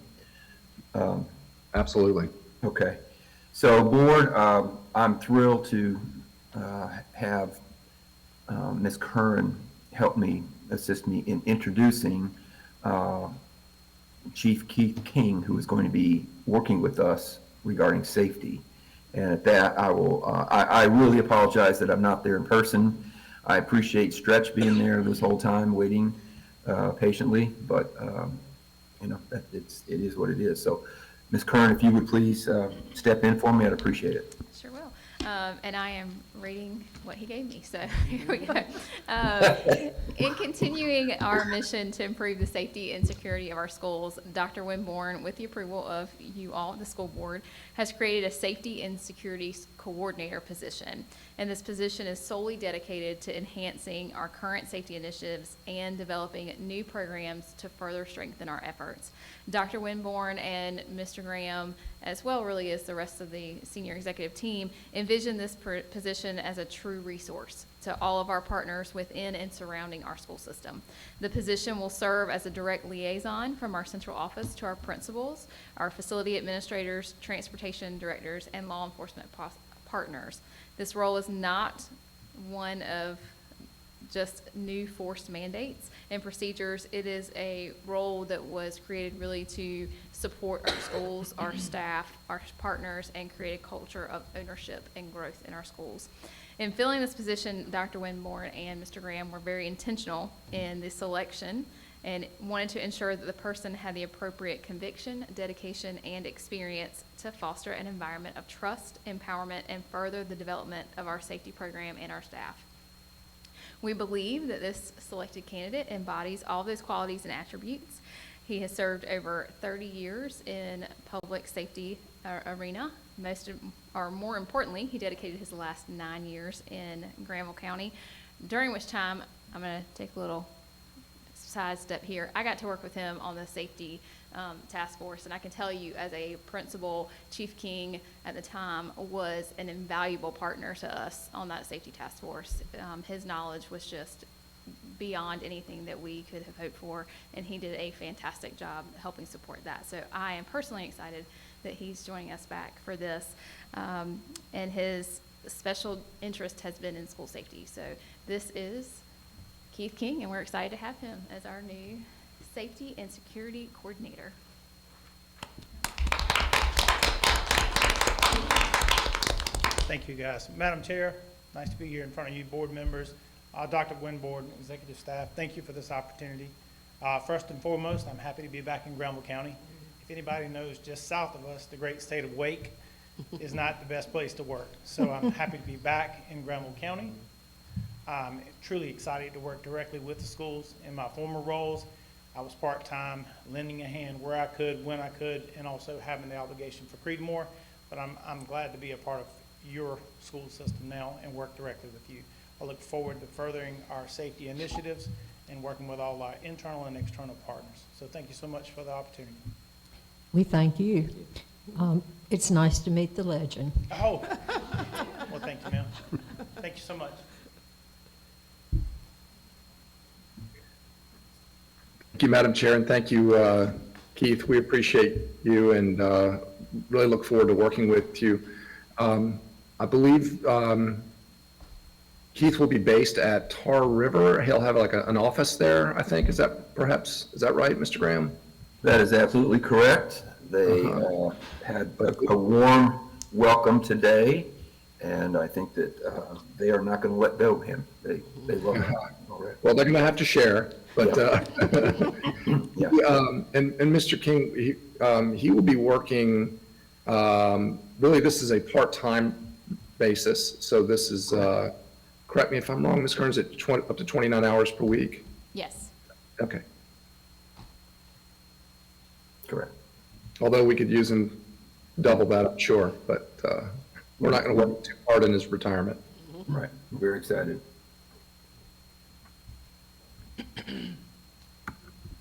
Absolutely. Okay. So board, I'm thrilled to have Ms. Curran help me, assist me in introducing Chief Keith King, who is going to be working with us regarding safety. And at that, I will, I really apologize that I'm not there in person. I appreciate Stretch being there this whole time, waiting patiently, but you know, it is what it is. So Ms. Curran, if you would please step in for me, I'd appreciate it. Sure will. And I am reading what he gave me, so here we go. In continuing our mission to improve the safety and security of our schools, Dr. Winborn, with the approval of you all, the school board, has created a safety and security coordinator position. And this position is solely dedicated to enhancing our current safety initiatives and developing new programs to further strengthen our efforts. Dr. Winborn and Mr. Graham, as well really as the rest of the senior executive team, envision this position as a true resource to all of our partners within and surrounding our school system. The position will serve as a direct liaison from our central office to our principals, our facility administrators, transportation directors, and law enforcement partners. This role is not one of just new forced mandates and procedures. It is a role that was created really to support our schools, our staff, our partners, and create a culture of ownership and growth in our schools. In filling this position, Dr. Winborn and Mr. Graham were very intentional in the selection and wanted to ensure that the person had the appropriate conviction, dedication, and experience to foster an environment of trust, empowerment, and further the development of our safety program and our staff. We believe that this selected candidate embodies all of those qualities and attributes. He has served over 30 years in public safety arena. More importantly, he dedicated his last 9 years in Granville County, during which time, I'm going to take a little side step here. I got to work with him on the safety task force, and I can tell you, as a principal, Chief King at the time was an invaluable partner to us on that safety task force. His knowledge was just beyond anything that we could have hoped for, and he did a fantastic job helping support that. So I am personally excited that he's joining us back for this, and his special interest has been in school safety. So this is Keith King, and we're excited to have him as our new Safety and Security Coordinator. Thank you, guys. Madam Chair, nice to be here in front of you, board members, Dr. Winborn, executive staff. Thank you for this opportunity. First and foremost, I'm happy to be back in Granville County. If anybody knows, just south of us, the great state of Wake is not the best place to work. So I'm happy to be back in Granville County. I'm truly excited to work directly with the schools. In my former roles, I was part-time, lending a hand where I could, when I could, and also having the obligation for Creedmoor. But I'm glad to be a part of your school system now and work directly with you. I look forward to furthering our safety initiatives and working with all our internal and external partners. So thank you so much for the opportunity. We thank you. It's nice to meet the legend. Oh, well, thank you, ma'am. Thank you so much. Thank you, Madam Chair, and thank you, Keith. We appreciate you and really look forward to working with you. I believe Keith will be based at Tar River. He'll have like an office there, I think. Is that right, Mr. Graham? That is absolutely correct. They had a warm welcome today, and I think that they are not going to let go of him. They love him already. Well, they're going to have to share, but Yeah. and Mr. King, he will be working. Really, this is a part-time basis, so this is. Correct me if I'm wrong, Ms. Kearns, it's up to 29 hours per week. Yes. Okay. Correct. Although we could use him double that, I'm sure, but we're not going to work too hard in his retirement. Right. Very excited.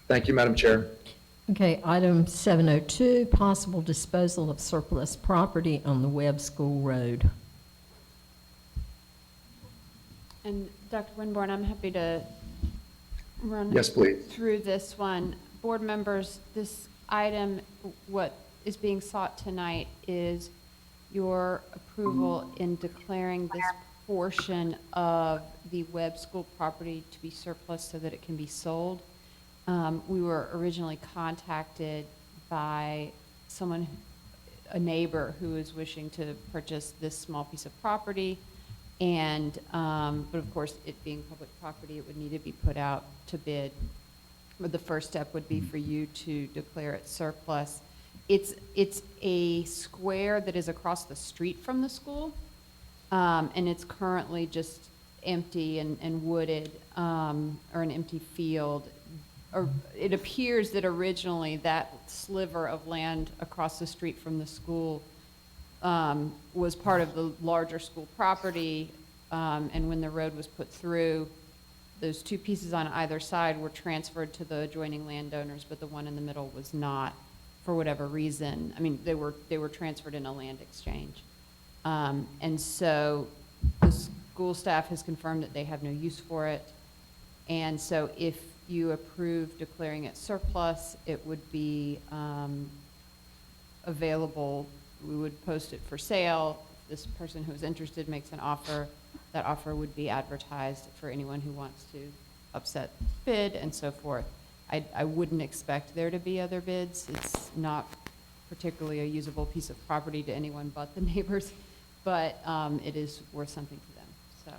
Thank you, Madam Chair. Okay, item 702, possible disposal of surplus property on the Webb School Road. And Dr. Winborn, I'm happy to run Yes, please. through this one. Board members, this item, what is being sought tonight is your approval in declaring this portion of the Webb School property to be surplus so that it can be sold. We were originally contacted by someone, a neighbor who is wishing to purchase this small piece of property. And, but of course, it being public property, it would need to be put out to bid. But the first step would be for you to declare it surplus. It's a square that is across the street from the school, and it's currently just empty and wooded, or an empty field. Or it appears that originally that sliver of land across the street from the school was part of the larger school property, and when the road was put through, those two pieces on either side were transferred to the adjoining landowners, but the one in the middle was not, for whatever reason. I mean, they were transferred in a land exchange. And so the school staff has confirmed that they have no use for it. And so if you approve declaring it surplus, it would be available. We would post it for sale. This person who is interested makes an offer. That offer would be advertised for anyone who wants to upset bid and so forth. I wouldn't expect there to be other bids. It's not particularly a usable piece of property to anyone but the neighbors, but it is worth something to them. So,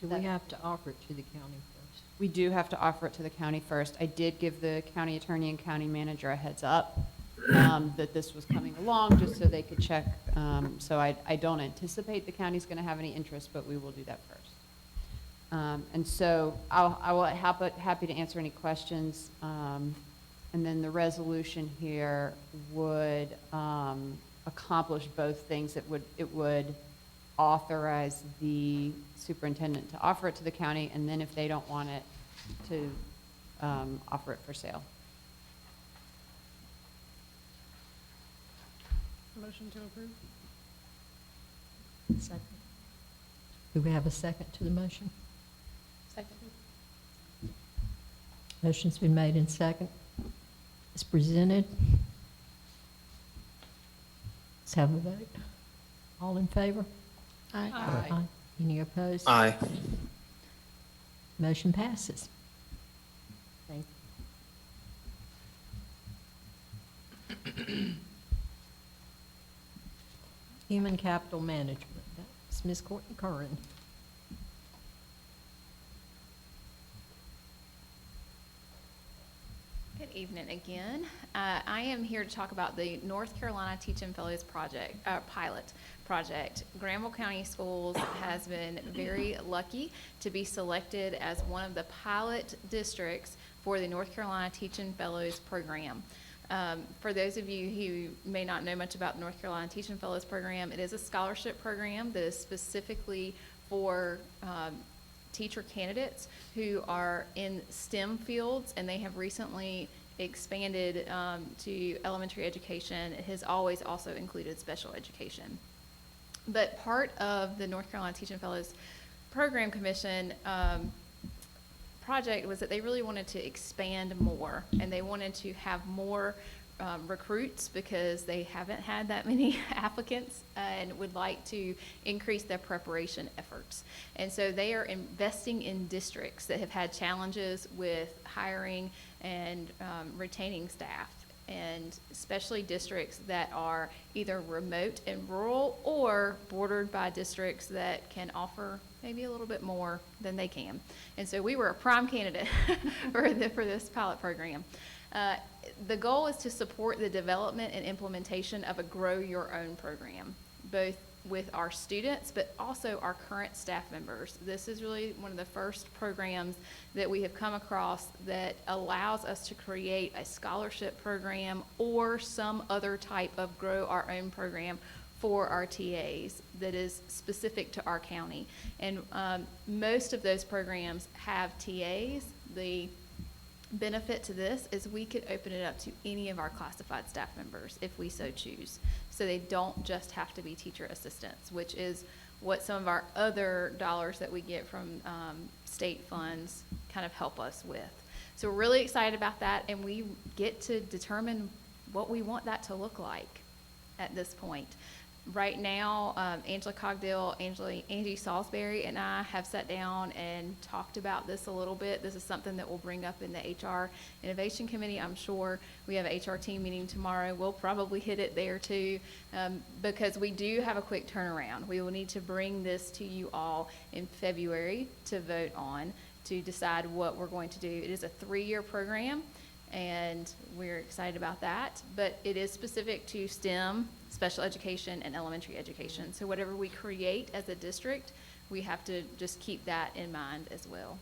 Do we have to offer it to the county first? we do have to offer it to the county first. I did give the county attorney and county manager a heads up that this was coming along, just so they could check. So I don't anticipate the county's going to have any interest, but we will do that first. And so I will happy to answer any questions. And then the resolution here would accomplish both things. It would authorize the superintendent to offer it to the county, and then if they don't want it, to offer it for sale. Motion to approve? Second. Do we have a second to the motion? Second. Motion's been made and second. It's presented. Let's have a vote. All in favor? Aye. Aye. Any opposed? Aye. Motion passes. Thank you. Human Capital Management. That's Ms. Courtney Curran. Good evening again. I am here to talk about the North Carolina Teaching Fellows Project, pilot project. Granville County Schools has been very lucky to be selected as one of the pilot districts for the North Carolina Teaching Fellows Program. For those of you who may not know much about the North Carolina Teaching Fellows Program, it is a scholarship program that is specifically for teacher candidates who are in STEM fields, and they have recently expanded to elementary education. It has always also included special education. But part of the North Carolina Teaching Fellows Program Commission project was that they really wanted to expand more, and they wanted to have more recruits because they haven't had that many applicants and would like to increase their preparation efforts. And so they are investing in districts that have had challenges with hiring and retaining staff, and especially districts that are either remote and rural or bordered by districts that can offer maybe a little bit more than they can. And so we were a prime candidate for this pilot program. The goal is to support the development and implementation of a Grow Your Own program, both with our students, but also our current staff members. This is really one of the first programs that we have come across that allows us to create a scholarship program or some other type of Grow Our Own program for our TAs that is specific to our county. And most of those programs have TAs. The benefit to this is we could open it up to any of our classified staff members if we so choose. So they don't just have to be teacher assistants, which is what some of our other dollars that we get from state funds kind of help us with. So we're really excited about that, and we get to determine what we want that to look like at this point. Right now, Angela Cogdill, Angie Salisbury, and I have sat down and talked about this a little bit. This is something that we'll bring up in the HR Innovation Committee. I'm sure we have an HR team meeting tomorrow. We'll probably hit it there too, because we do have a quick turnaround. We will need to bring this to you all in February to vote on, to decide what we're going to do. It is a 3-year program, and we're excited about that, but it is specific to STEM, special education, and elementary education. So whatever we create as a district, we have to just keep that in mind as well.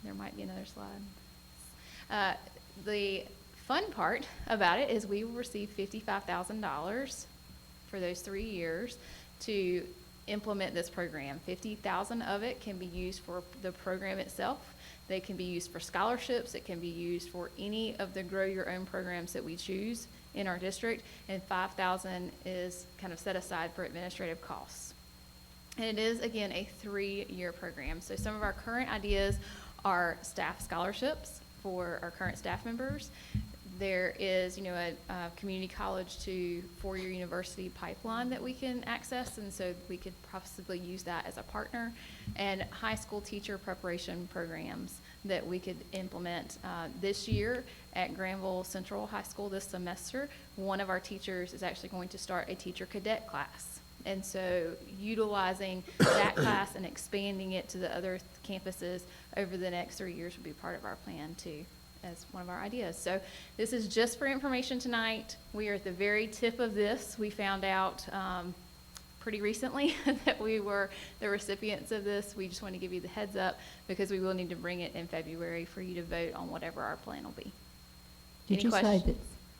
There might be another slide. The fun part about it is we will receive $55,000 for those 3 years to implement this program. $50,000 of it can be used for the program itself. They can be used for scholarships. It can be used for any of the Grow Your Own programs that we choose in our district, and $5,000 is kind of set aside for administrative costs. And it is, again, a 3-year program. So some of our current ideas are staff scholarships for our current staff members. There is, a community college to 4-year university pipeline that we can access, and so we could possibly use that as a partner, and high school teacher preparation programs that we could implement this year at Granville Central High School this semester. One of our teachers is actually going to start a teacher cadet class. And so utilizing that class and expanding it to the other campuses over the next 3 years would be part of our plan too, as one of our ideas. So this is just for information tonight. We are at the very tip of this. We found out pretty recently that we were the recipients of this. We just want to give you the heads up because we will need to bring it in February for you to vote on whatever our plan will be. Any questions?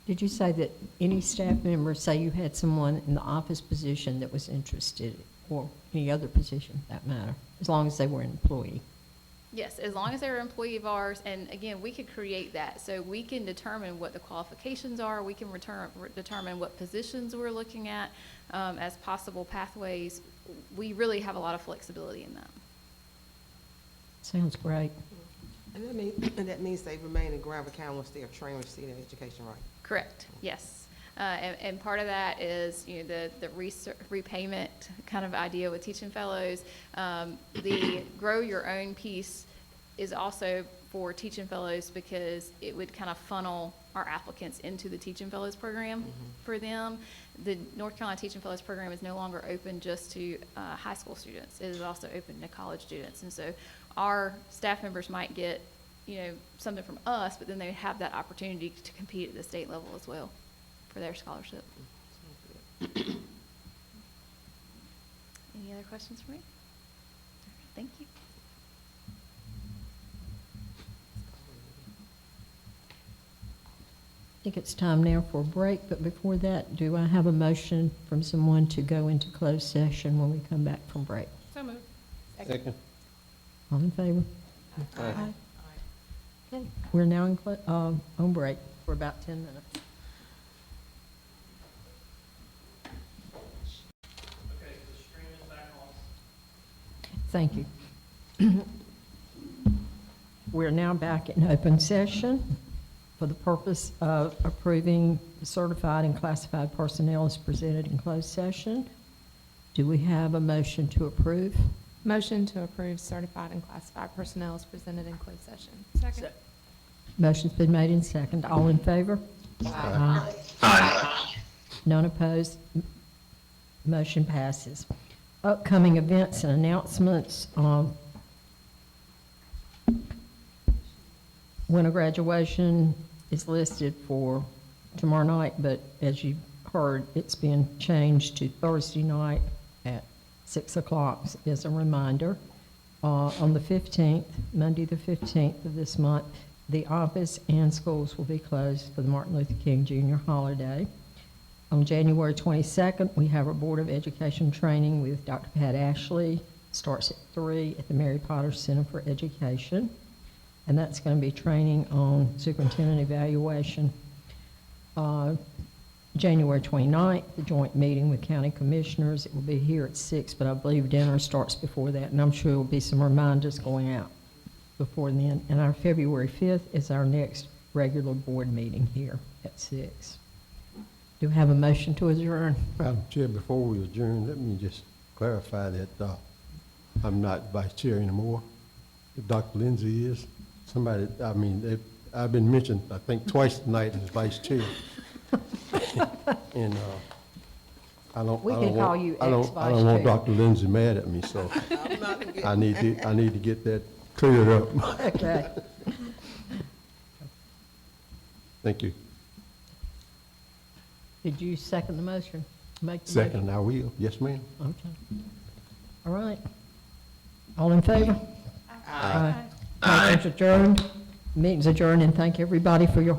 Did you say that any staff member, say you had someone in the office position that was interested, or any other position for that matter, as long as they were an employee? Yes, as long as they're an employee of ours, and again, we could create that. So we can determine what the qualifications are, we can determine what positions we're looking at as possible pathways. We really have a lot of flexibility in that. Sounds great. And that means they remain in Granville County once they are trained and receiving education, right? Correct, yes. And part of that is, the repayment kind of idea with teaching fellows. The Grow Your Own piece is also for teaching fellows because it would kind of funnel our applicants into the teaching fellows program for them. The North Carolina Teaching Fellows program is no longer open just to high school students. It is also open to college students. And so our staff members might get, something from us, but then they have that opportunity to compete at the state level as well for their scholarship. Any other questions for me? Thank you. think it's time now for a break, but before that, do I have a motion from someone to go into closed session when we come back from break? So moved. Second. All in favor? Aye. Okay, we're now on break for about 10 minutes. Okay, the stream is back on. Thank you. We're now back in open session for the purpose of approving certified and classified personnel as presented in closed session. Do we have a motion to approve? Motion to approve certified and classified personnel is presented in closed session. Second. Motion's been made and second. All in favor? Aye. Aye. None opposed. Motion passes. Upcoming events and announcements. Winter graduation is listed for tomorrow night, but as you heard, it's been changed to Thursday night at 6 o'clock as a reminder. On the 15th, Monday the 15th of this month, the office and schools will be closed for the Martin Luther King Jr. holiday. On January 22nd, we have our Board of Education training with Dr. Pat Ashley. Starts at 3 at the Mary Potter Center for Education. And that's going to be training on superintendent evaluation. January 29th, the joint meeting with county commissioners. It will be here at 6, but I believe dinner starts before that, and I'm sure there will be some reminders going out before then. And our February 5th is our next regular board meeting here at 6. Do we have a motion to adjourn? Madam Chair, before we adjourn, let me just clarify that I'm not vice chair anymore. Dr. Lindsay is. Somebody, I've been mentioned, I think, twice tonight as vice chair. And We can call you I don't ex-vice want chair. Dr. Lindsay mad at me, so I need to get that cleared up. Okay. Thank you. Did you second the motion? Make the Second, I will. Yes, ma'am. motion? Okay. All right. All in favor? Aye. Motion's adjourned. Meeting's adjourned, and thank everybody for your